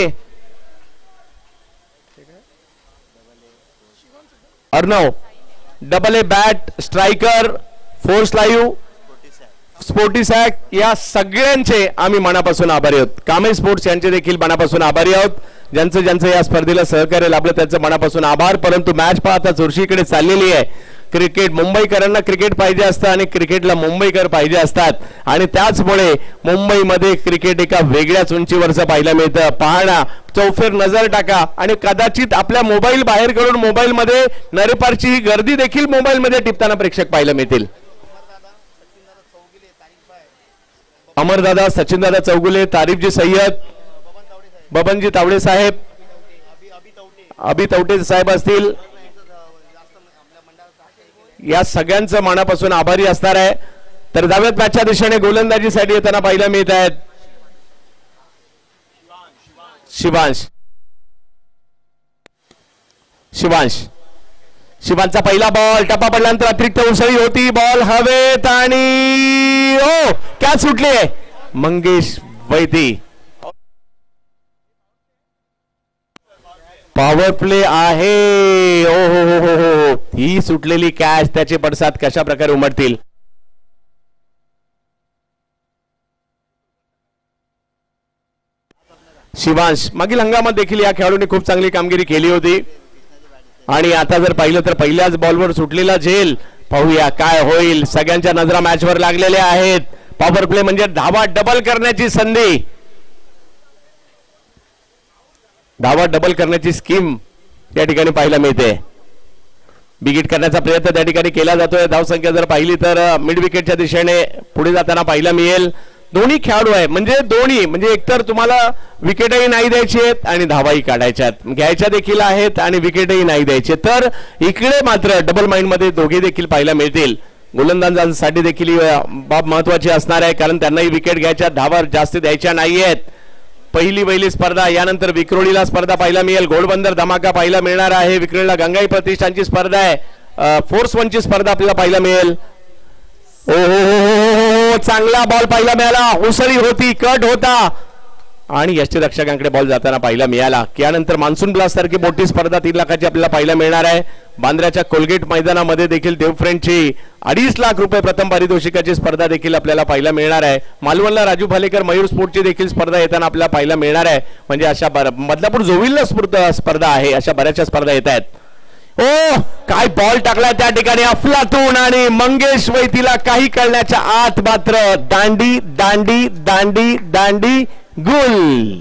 Arnav, double A bat, striker, force live, sporty sack, या सगळ्यांचे आम्ही मनापासून आभारी आहोत. कामे स्पोर्ट्स यांचे देखील मनापासून आभारी आहोत. ज्यांचं ज्यांचं या स्पर्धेला सहकार्य लाभलं त्यांचं मनापासून आभार. परंतु मॅच पाहता चुरशीकडे चाललेली आहे. क्रिकेट मुंबईकरांना क्रिकेट पाहिजे असतं आणि क्रिकेटला मुंबईकर पाहिजे असतात आणि त्याचमुळे मुंबईमध्ये क्रिकेट एका वेगळ्याच उंचीवरचं पाहायला मिळतं. पाहणा, चौफेर नजर टाका आणि कदाचित आपल्या मोबाईल बाहेर काढून मोबाईलमध्ये नरेपारची ही गर्दी देखील मोबाईलमध्ये टिपताना प्रेक्षक पाहायला मिळतील. अमरदादा, सचिनदादा चौगुले, तारिफजी सय्यद, बबनजी तावडे साहेब, अभि तवटे साहेब असतील, या सगळ्यांचं मनापासून आभारी असणार आहे. तर जावेद मॅचच्या दिशेने गोलंदाजीसाठी येताना पाहायला मिळत आहेत शिवांशचा पहिला बॉल, टप्पा पडल्यानंतर अतिरिक्त उसळी होती, बॉल हवेत आणि ओ कॅच सुटली आहे. मंगेश वैदी, पॉवर प्ले आहे. ओ हो हो हो हो, ही सुटलेली कॅच, त्याचे पडसाद कशा प्रकारे उमटतील. शिवांश, मागील हंगामात देखील या खेळाडूंनी खूप चांगली कामगिरी केली होती आणि आता जर पाहिलं तर पहिल्याच बॉलवर सुटलेला झेल. पाहूया काय होईल. सगळ्यांच्या नजरा मॅचवर लागलेल्या आहेत. पॉवर प्ले म्हणजे धावा डबल करण्याची संधी, धावा डबल करण्याची स्कीम या ठिकाणी पाहायला मिळते. बिगिट करण्याचा प्रयत्न त्या ठिकाणी केला जातोय. धावसंख्या जर पाहिली तर मिड विकेटच्या दिशेने पुढे जाताना पाहायला मिळेल. दोन्ही खेळाडू आहे म्हणजे एकतर तुम्हाला विकेटही नाही द्यायची आहेत आणि धावाही काढायच्यात, घ्यायच्या देखील आहेत आणि विकेटही नाही द्यायचे. तर इकडे मात्र डबल माइंड मध्ये दोघे देखील पाहायला मिळतील. गोलंदाजांसाठी देखील बाब महत्वाची असणार आहे कारण त्यांनाही विकेट घ्यायच्या, धावा जास्त द्यायच्या नाहीयेत. पहिली स्पर्धा, यानंतर विक्रोळीला स्पर्धा पाहायला मिळेल. घोडबंदर धमाका पाहायला मिळणार आहे. विक्रोळीला गंगाई प्रतिष्ठानची स्पर्धा आहे. फोर्स 1 ची स्पर्धा आपल्याला पाहायला मिळेल. ओ हो, चांगला बॉल पाहायला मिळाला. उसळी होती, कट होता आणि यष्टीरक्षकांकडे बॉल जाताना पाहायला मिळाला. यानंतर मान्सून ब्लास्ट सारखी मोठी स्पर्धा 3 लाखाची आपल्याला पाहायला मिळणार आहे. बांद्र्याच्या कोलगेट मैदानामध्ये देखील देवफ्रेंडची 2.5 लाख रुपये प्रथम पारितोषिकाची स्पर्धा देखील आपल्याला पाहायला मिळणार आहे. मालवणला राजू भालेकर मयूर स्पोर्टची देखील स्पर्धा येताना आपल्याला पाहायला मिळणार आहे. म्हणजे अशा बदलापूर जोविलला स्पर्धा आहे, अशा बऱ्याचशा स्पर्धा येत आहेत. ओ काय बॉल टाकला त्या ठिकाणी अफलातून आणि मंगेश वैतीला काही करण्याच्या आत मात्र दांडी दांडी दांडी दांडी गुल.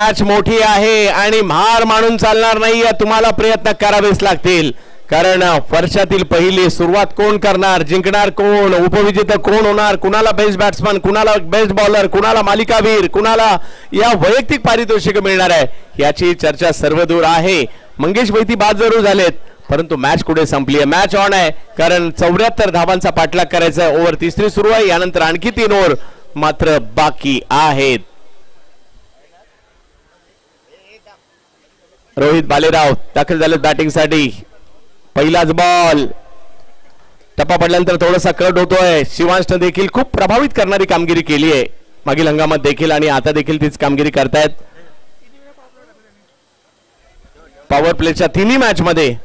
मॅच मोठी आहे आणि मार मानून चालणार नाहीये, तुम्हाला प्रयत्न करावेच लागतील.
कारण वर्षातील पहिली सुरुवात कोण करणार, जिंकणार कोण, उपविजेता कोण होणार, कुणाला बेस्ट बॅट्समन, कुणाला बेस्ट बॉलर, कुणाला मालिकावीर, कुणाला या वैयक्तिक पारितोषिक मिळणार आहे, याची चर्चा सर्वदूर आहे. मंगेश वैती बाद जरूर झालेत, परंतु मॅच कुठे संपली आहे, मॅच ऑन आहे. कारण 74 धावांचा पाठलाग करायचा आहे. ओव्हर तिसरी सुरू आहे, यानंतर आणखी 3 ओव्हर मात्र बाकी आहेत. रोहित भालेराव दाखल झाले बॅटिंगसाठी. पहिलाच बॉल टप्पा पडल्यानंतर थोडासा कट होतोय. शिवांशने देखील खूप प्रभावित करणारी कामगिरी केली आहे मागील हंगामात देखील, आणि आता देखील तीच कामगिरी करतायत. पॉवर प्लेच्या तिन्ही मॅच मध्ये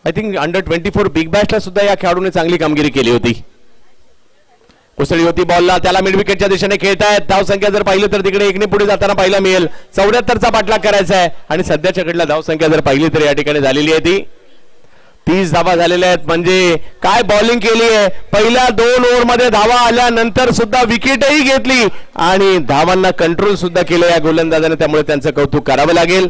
आय थिंक अंडर 24 बिग बॅशला सुद्धा या खेळाडूने चांगली कामगिरी केली होती. कुसळी होती बॉलला, त्याला मिड विकेटच्या दिशेने खेळतायत. धावसंख्या जर पाहिलं तर तिकडे एकने पुढे जाताना पाहायला मिळेल. 74चा पाठलाग करायचा आहे, आणि सध्याच्या कडला धावसंख्या जर पाहिली तर या ठिकाणी झालेली आहे ती 30 धावा झालेल्या आहेत. म्हणजे काय बॉलिंग केली आहे. पहिल्या 2 ओव्हर मध्ये धावा आल्यानंतर सुद्धा विकेटही घेतली आणि धावांना कंट्रोल सुद्धा केलं या गोलंदाजाने, त्यामुळे त्यांचं कौतुक करावं लागेल.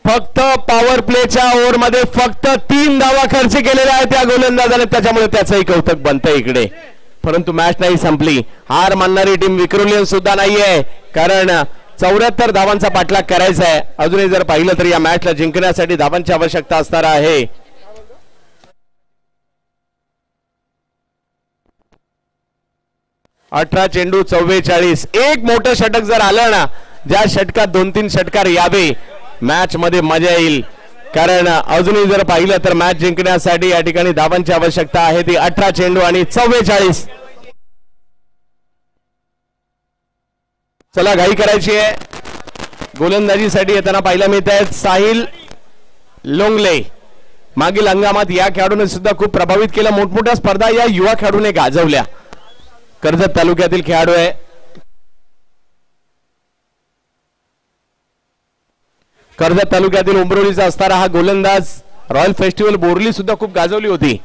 फक्त पॉवर प्लेच्या ओव्हर मध्ये फक्त 3 धावा खर्च केलेल्या आहेत त्या गोलंदाजाने, त्याच्यामुळे त्याचंही कौतुक बनतंय इकडे. परंतु मॅच नाही संपली. हार मानणारी टीम विक्रोलियन सुद्धा नाहीये, कारण 74 धावांचा पाठलाग करायचा आहे. अजूनही जर पाहिलं तर या मॅचला जिंकण्यासाठी धावांची आवश्यकता असणार आहे. अठरा चेंडू 44. एक मोठं षटक जर आलं ना, ज्या षटकात 2-3 षटकार यावे, मॅच मध्ये मजा येईल. कारण अजूनही जर पाहिलं तर मॅच जिंकण्यासाठी या ठिकाणी धावांची आवश्यकता आहे ती 18 चेंडू आणि 44. चला घाई करायची आहे. गोलंदाजीसाठी येताना पाहायला मिळत आहेत साहिल लोंगले. मागील हंगामात या खेळाडूने सुद्धा खूप प्रभावित केलं. मोठमोठ्या स्पर्धा या युवा खेळाडूने गाजवल्या. कर्जत तालुक्यातील खेळाडू आहे. कर्जत तालुक्यातील उंबरोलीचा असणारा हा गोलंदाज रॉयल फेस्टिवल बोरली सुद्धा खूप गाजवली होती.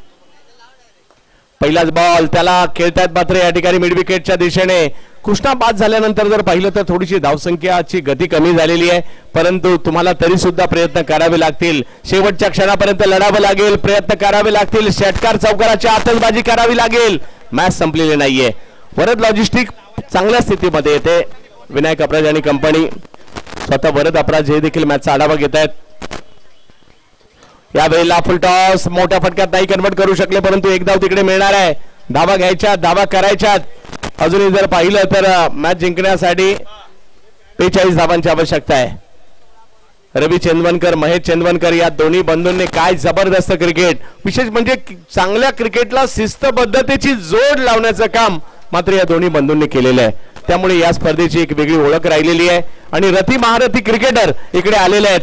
पहिलाच बॉल त्याला खेळतायत मात्र या ठिकाणी मिड विकेटच्या दिशेने. कृष्णा बाद झाल्यानंतर जर पाहिलं तर थोडीशी धावसंख्याची गती कमी झालेली आहे, परंतु तुम्हाला तरी सुद्धा प्रयत्न करावे लागतील. शेवटच्या क्षणापर्यंत लढावं लागेल, प्रयत्न करावे लागतील. षटकार चौकाराची आतषबाजी करावी लागेल. मॅच संपलेली नाहीये. वरद लॉजिस्टिक चांगल्या स्थितीमध्ये येते. विनायक अपराज आणि कंपनी स्वतः वरद अपराज हे देखील मॅचचा आढावा घेत आहेत. यावेळेला फुल टॉस मोठ्या फटक्यात नाही कन्वर्ट करू शकले, परंतु एक धाव तिकडे मिळणार आहे. धावा घ्यायच्या, धावा करायच्यात. अजूनही जर पाहिलं तर मॅच जिंकण्यासाठी 45 धावांची आवश्यकता आहे. रवी चंदवनकर, महेश चंदवनकर या दोन्ही बंधूंनी काय जबरदस्त क्रिकेट, विशेष म्हणजे चांगल्या क्रिकेटला शिस्तबद्धतेची जोड लावण्याचं काम मात्र या दोन्ही बंधूंनी केलेलं आहे. त्यामुळे या स्पर्धेची एक वेगळी ओळख राहिलेली आहे आणि रथी महारथी क्रिकेटर इकडे आलेले आहेत.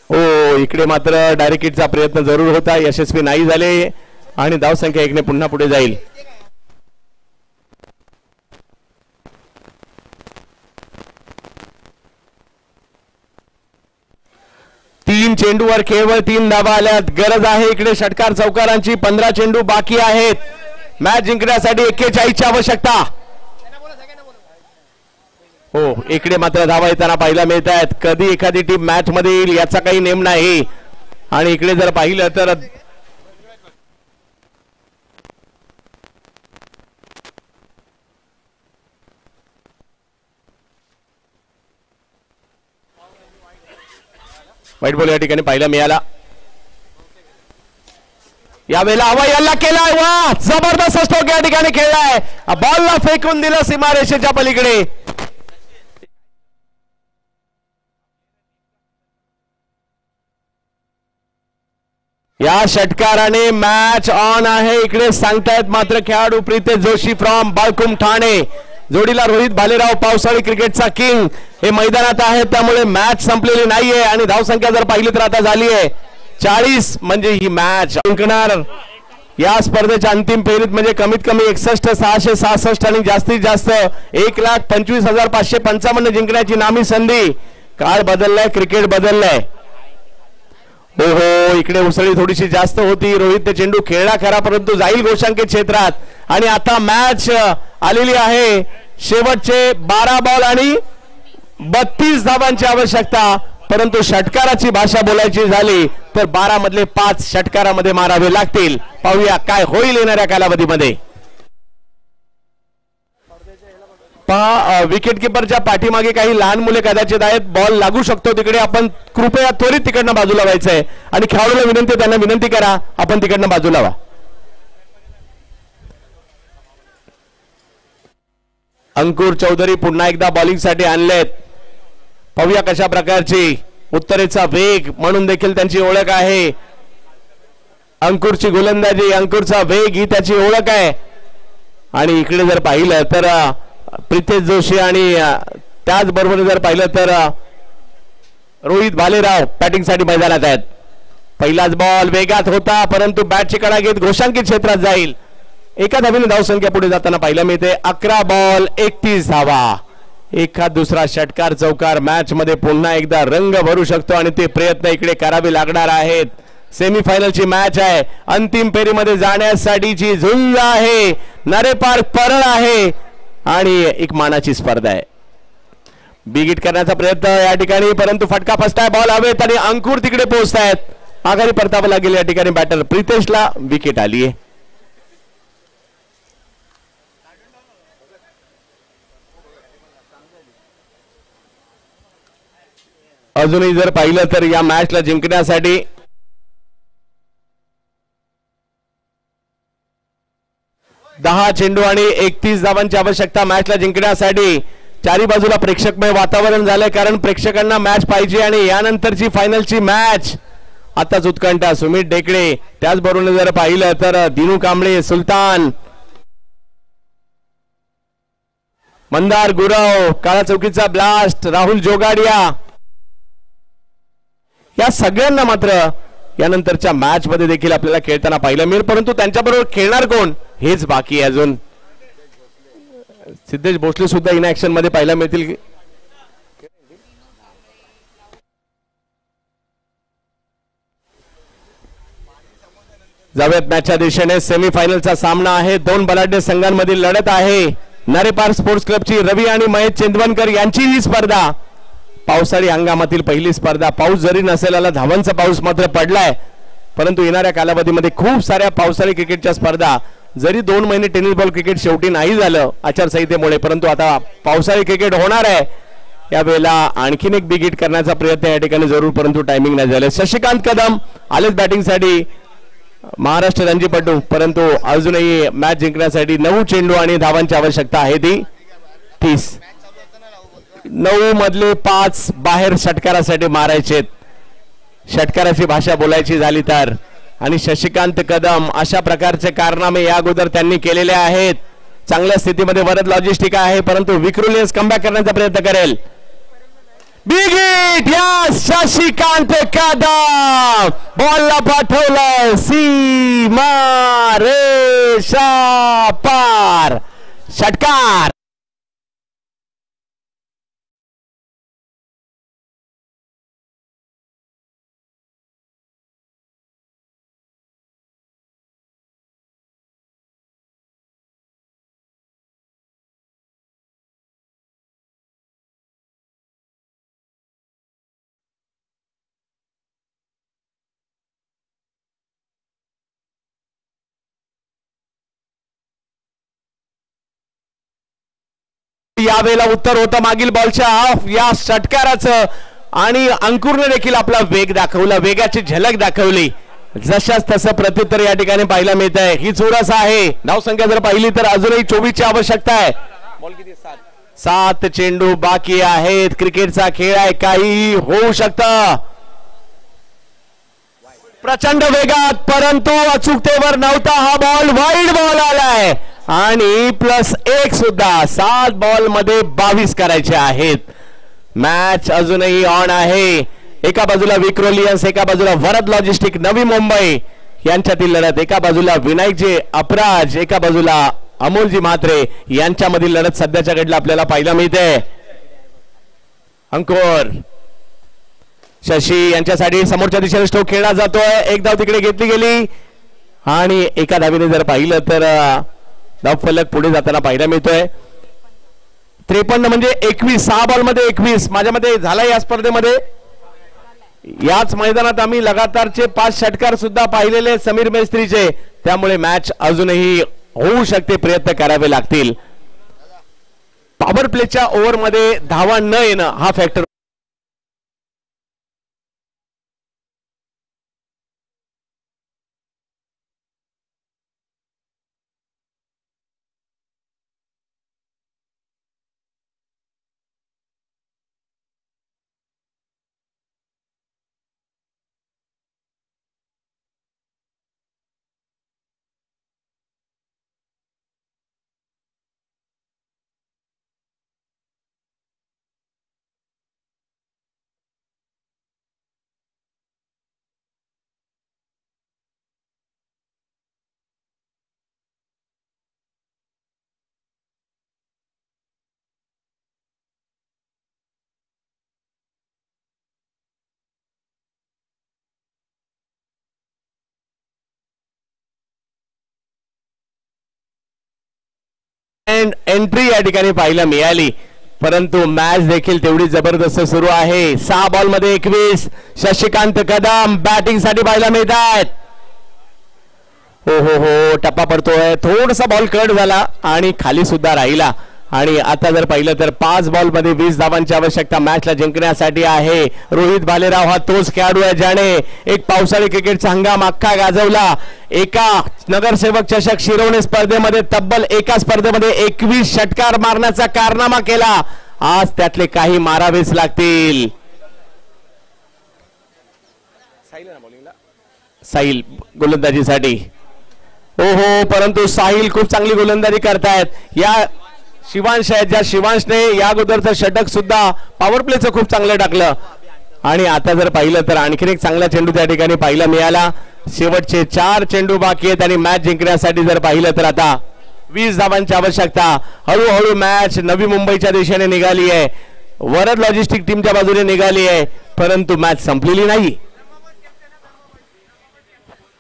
हो इकडे मात्र डायरेक्ट हिटचा प्रयत्न जरूर होता, यशस्वी नाही झाले आणि धावसंख्या एकने पुन्हा पुढे जाईल. तीन चेंडूवर केवळ 3 धावा आल्यात. गरज आहे इकडे षटकार चौकारांची. 15 चेंडू बाकी आहेत. मॅच जिंकण्यासाठी 41ची आवश्यकता. हो इकडे मात्र धावा येताना पाहायला मिळत आहेत. कधी एखादी टीम मॅच मध्ये येईल याचा काही नेम नाही. आणि इकडे जर पाहिलं तर व्हाईट बॉल या ठिकाणी पाहायला मिळाला. यावेळेला हवा याला केलाय. वा जबरदस्त स्ट्रोक या ठिकाणी खेळलाय. बॉलला फेकून दिलं सीमारेषेच्या पलीकडे. या षटकाराने मॅच ऑन आहे इकडे सांगतायत मात्र खेळाडू प्रीतेश जोशी फ्रॉम बाळकुम ठाणे. जोडीला रोहित भालेराव, पावसाळी क्रिकेटचा किंग हे मैदानात आहे. त्यामुळे मॅच संपलेली नाहीये आणि धावसंख्या जर पाहिली तर आता झाली आहे 40. म्हणजे ही मॅच जिंकणार या स्पर्धेच्या अंतिम फेरीत म्हणजे कमीत कमी 61, 666 आणि जास्तीत जास्त 1,25,555 जिंकण्याची नामी संधी. काळ बदललाय, क्रिकेट बदललाय. हो इकडे उसळी थोडीशी जास्त होती. रोहितने चेंडू खेळला खरा परंतु जाईल गोशांकित क्षेत्रात आणि आता मॅच आलेली आहे शेवटचे 12 बॉल आणि 32 धावांची आवश्यकता. परंतु षटकाराची भाषा बोलायची झाली तर 12 मधले 5 षटकारामध्ये मारावे लागतील. पाहूया काय होईल येणाऱ्या कालावधीमध्ये. पहा विकेट किपरच्या पाठीमागे काही लहान मुले कदाचित आहेत. बॉल लागू शकतो तिकडे. आपण कृपया त्वरित तिकडनं बाजूला व्हायचंय आणि खेळाडूला विनंती त्यांना विनंती करा आपण तिकडनं बाजूला व्हा. अंकुर चौधरी पुन्हा एकदा बॉलिंग साठी आणलेत. पाहूया कशा प्रकारची उत्तरेचा वेग म्हणून देखील त्यांची ओळख आहे. अंकुरची गोलंदाजी अंकुरचा वेग ही त्याची ओळख आहे. आणि इकडे जर पाहिलं तर प्रितेश जोशी आणि त्याचबरोबर जर पाहिलं तर रोहित भालेराव बॅटिंग साठी मैदानात आहेत. पहिलाच बॉल वेगात होता परंतु बॅटची कडा घेत घोषांकित क्षेत्रात जाईल. एका धावेने धावसंख्या पुढे जाताना पाहायला मिळते. 11 बॉल 31 धावा. एखाद दुसरा षटकार चौकार मॅच मध्ये पुन्हा एकदा रंग भरू शकतो आणि ते प्रयत्न इकडे करावे लागणार आहेत. सेमीफायनलची मॅच आहे. अंतिम फेरीमध्ये जाण्यासाठीची झुंज आहे. नरेपार परळ आहे आणि एक मानाची स्पर्धा आहे. बिग हिट करण्याचा प्रयत्न या ठिकाणी परंतु फटका फसताय. बॉल हवेत आणि अंकुर तिकडे पोहोचतायत. आघाडी परतावं लागेल या ठिकाणी बॅटर प्रितेशला. विकेट आली आहे. अजूनही जर पाहिलं तर या मॅचला जिंकण्यासाठी दहा चेंडू आणि 31 धावांची आवश्यकता मॅचला जिंकण्यासाठी. चारी बाजूला प्रेक्षकमय वातावरण झालंय कारण प्रेक्षकांना मॅच पाहिजे आणि यानंतरची फायनलची मॅच आताच उत्कंठा. सुमित डेकडे त्याचबरोबर जर पाहिलं तर दिनू कांबळे सुलतान मंदार गुरव काळा चौकीचा ब्लास्ट राहुल जोगाडिया या सगळ्यांना मात्र यानंतरच्या मॅच मध्ये देखील आपल्याला खेळताना पाहायला मिळेल. परंतु त्यांच्याबरोबर खेळणार कोण हेच बाकी आहे अजून. सिद्धेश भोसले सुद्धा इन ऍक्शन मध्ये पाहायला मिळतील. जाऊयात मॅचच्या दिशेने. सेमीफायनलचा सामना आहे. दोन बलाढ्य संघांमधील लढत आहे. नारेपार स्पोर्ट्स क्लबची रवी आणि महेश चेंदवनकर यांची ही स्पर्धा. पावसाळी हंगामातील पहिली स्पर्धा. पाऊस जरी नसेल आला धावांचा पाऊस मात्र पडलाय परंतु येणाऱ्या कालावधीमध्ये खूप साऱ्या पावसाळी क्रिकेटच्या स्पर्धा. जरी 2 महिने टेनिस बॉल क्रिकेट शेवटी नाही झालं आचारसंहितेमुळे परंतु आता पावसाळी क्रिकेट होणार आहे. यावेळेला आणखीन एक बिग हिट करण्याचा प्रयत्न या ठिकाणी जरूर परंतु टायमिंग नाही झालं. शशिकांत कदम आलेच बॅटिंगसाठी महाराष्ट्र रणजीपटू परंतु अजूनही मॅच जिंकण्यासाठी 9 चेंडू आणि धावांची आवश्यकता आहे ती 30. 9 मधले 5 बाहेर षटकारासाठी मारायचे. षटकाराची भाषा बोलायची झाली तर. आणि शशिकांत कदम अशा प्रकारचे कारनामे या अगोदर त्यांनी केलेले आहेत. चांगल्या स्थितीमध्ये वरद लॉजिस्टिक आहे परंतु विक्रुलियस कमबॅक करण्याचा प्रयत्न करेल. बिग हिट या शशिकांत कदम बॉलला पाठवलं सीमा रेषा पार. षटकार. यावेळेला उत्तर होतं मागील बॉलच्या ऑफ या षटकाराचं आणि अंकुरने देखील आपला वेग दाखवला. वेगाची झलक दाखवली. जशाच तसं प्रत्युत्तर या ठिकाणी पाहायला मिळत आहे. ही चोरस आहे. धावसंख्या जर पाहिली तर अजूनही 24 ची आवश्यकता आहे. बॉल किती 7 चेंडू बाकी आहेत. क्रिकेटचा खेळ आहे. काही होऊ शकतं. प्रचंड वेगात परंतु अचूकतेवर नव्हता हा बॉल. वाईड बॉल आलाय आणि +1 सुद्धा. 7 बॉल मध्ये 22 करायचे आहेत. मॅच अजूनही ऑन आहे. एका बाजूला विक्रोलियन्स एका बाजूला वरद लॉजिस्टिक नवी मुंबई यांच्यातील लढत. एका बाजूला विनायकजी अपराज एका बाजूला अमोलजी म्हात्रे यांच्यामधील लढत सध्याच्या घडीला आपल्याला पाहायला मिळते. अंकुर शशी यांच्यासाठी समोरच्या दिशेने स्ट्रोक खेळला जातोय. एक धाव तिकडे घेतली गेली आणि एका धावीने जर पाहिलं तर धाव फलक पुढे जाताना पाहायला मिळतोय. 53 म्हणजे 21, 6 बॉलमध्ये 21 माझ्या मते झाला या स्पर्धेमध्ये. याच मैदानात आम्ही लगातारचे 5 षटकार सुद्धा पाहिलेले समीर मेस्त्रीचे, त्यामुळे मॅच अजूनही होऊ शकते, प्रयत्न करावे लागतील. पॉवर प्लेच्या ओव्हरमध्ये धावा न येणं हा फॅक्टर. एंट्री या ठिकाणी पाहायला मिळाली, परंतु मॅच देखील तेवढी जबरदस्त सुरू आहे. 6 बॉल मध्ये 21 शशिकांत कदम बॅटिंग साठी पाहायला मिळत आहेत. हो टप्पा पडतोय, थोडासा बॉल कट झाला आणि खाली सुद्धा राहिला. आणि आता जर पाहिलं तर 5 बॉल मध्ये 20 धावांची आवश्यकता मॅचला जिंकण्यासाठी आहे. रोहित भालेराव हा तोच खेळाडू आहे ज्याने एक पावसाळी क्रिकेटचा हंगाम अख्खा गाजवला. एका नगरसेवक चषक शिरवणे स्पर्धेमध्ये तब्बल एका स्पर्धेमध्ये 21 षटकार मारण्याचा कारनामा केला. आज त्यातले काही मारावेच लागतील. साहिल गोलंदाजीसाठी परंतु साहिल खूप चांगली गोलंदाजी करतायत. या शिवांश आहे, ज्या शिवांशने या अगोदरचं षटक सुद्धा पॉवर प्लेचं खूप चांगलं टाकलं. आणि आता जर पाहिलं तर आणखीन एक चांगला चेंडू त्या ठिकाणी पाहायला मिळाला. शेवटचे 4 चेंडू बाकी आहेत आणि मॅच जिंकण्यासाठी जर पाहिलं तर आता 20 धावांची आवश्यकता. हळूहळू मॅच नवी मुंबईच्या दिशेने निघाली आहे, वरद लॉजिस्टिक टीमच्या बाजूने निघाली आहे, परंतु मॅच संपलेली नाही.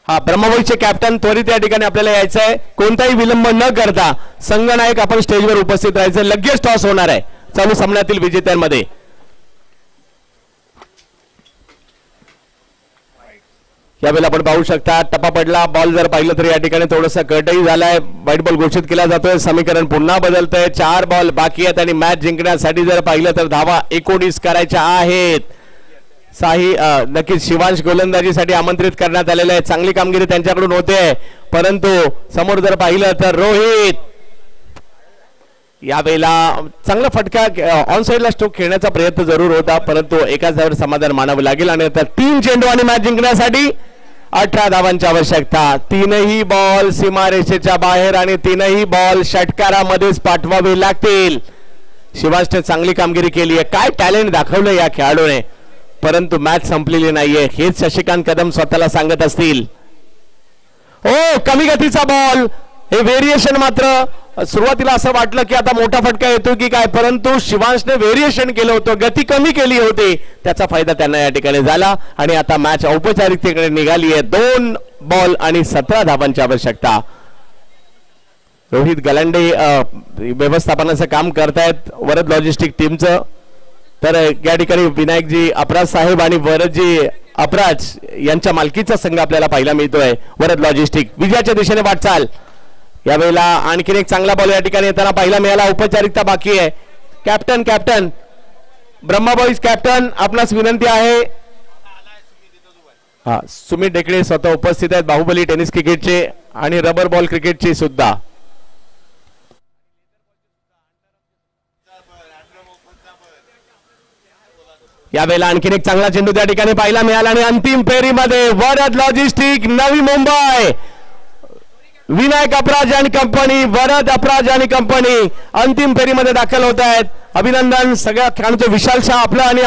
हा ब्रह्मभोईचे कॅप्टन त्वरित या ठिकाणी आपल्याला यायचं आहे. कोणताही विलंब न करता संघनायक आपण स्टेजवर उपस्थित राहायचं. लगेच टॉस होणार आहे चालू सामन्यातील विजेत्यांमध्ये. यावेळेला आपण पाहू शकता टप्पा पडला. बॉल जर पाहिलं तर या ठिकाणी थोडंसं कटही झालाय. व्हाईट बॉल घोषित केला जातोय. समीकरण पुन्हा बदलतंय. 4 बॉल बाकी आहेत आणि मॅच जिंकण्यासाठी जर पाहिलं तर धावा 19 करायच्या आहेत. नक्कीच शिवांश गोलंदाजीसाठी आमंत्रित करण्यात आलेले आहे. चांगली कामगिरी त्यांच्याकडून होते, परंतु समोर जर पाहिलं तर रोहित यावेळेला चांगला फटका ऑन साइडला स्ट्रोक खेळण्याचा प्रयत्न जरूर होता, परंतु एकाच धावावर समाधान मानावं लागेल. आणि आता 3 चेंडू आणि मॅच जिंकण्यासाठी 18 धावांची आवश्यकता. 3ही बॉल सीमारेषेच्या बाहेर आणि 3ही बॉल षटकारामध्येच पाठवावे लागतील. शिवांशने चांगली कामगिरी केली आहे, काय टॅलेंट दाखवलं या खेळाडूने, परंतु मॅच संपलेली नाहीये हेच शशिकांत कदम स्वतःला सांगत असतील. कमी गतीचा बॉल, हे व्हेरिएशन मात्र सुरुवातीला असं वाटलं की आता मोठा फटका येतो की काय, परंतु शिवांशने व्हेरिएशन केलं होतं, गती कमी केली होती, त्याचा फायदा त्यांना या ठिकाणी झाला. आणि आता मॅच औपचारिकतेकडे निघाली आहे. 2 बॉल आणि 17 धावांची आवश्यकता. रोहित गलांडे व्यवस्थापनाचं काम करतायत वरद लॉजिस्टिक टीमचं. तर या ठिकाणी विनायकजी अपराज साहेब आणि वरदजी अपराज यांच्या मालकीचा संघ आपल्याला पाहायला मिळतोय. वरद लॉजिस्टिक विजयाच्या दिशेने वाटचाल. यावेळेला आणखीन एक चांगला बॉल या ठिकाणी येताना पाहायला मिळाला. औपचारिकता बाकी आहे. कॅप्टन ब्रह्मबॉईज कॅप्टन आपणास विनंती आहे. सुमित डेकडे स्वतः उपस्थित आहेत, बाहुबली टेनिस क्रिकेटचे आणि रबर बॉल क्रिकेटचे सुद्धा. यावेळेला आणखीन एक चांगला चेंडू त्या ठिकाणी पाहायला मिळाला आणि अंतिम फेरीमध्ये वरद लॉजिस्टिक नवी मुंबई, विनायक अपराज आणि कंपनी, वरद अपराज आणि कंपनी अंतिम फेरीमध्ये दाखल होत आहेत. अभिनंदन सगळ्या खेळाडूंचे. विशाल शाह आपलं आणि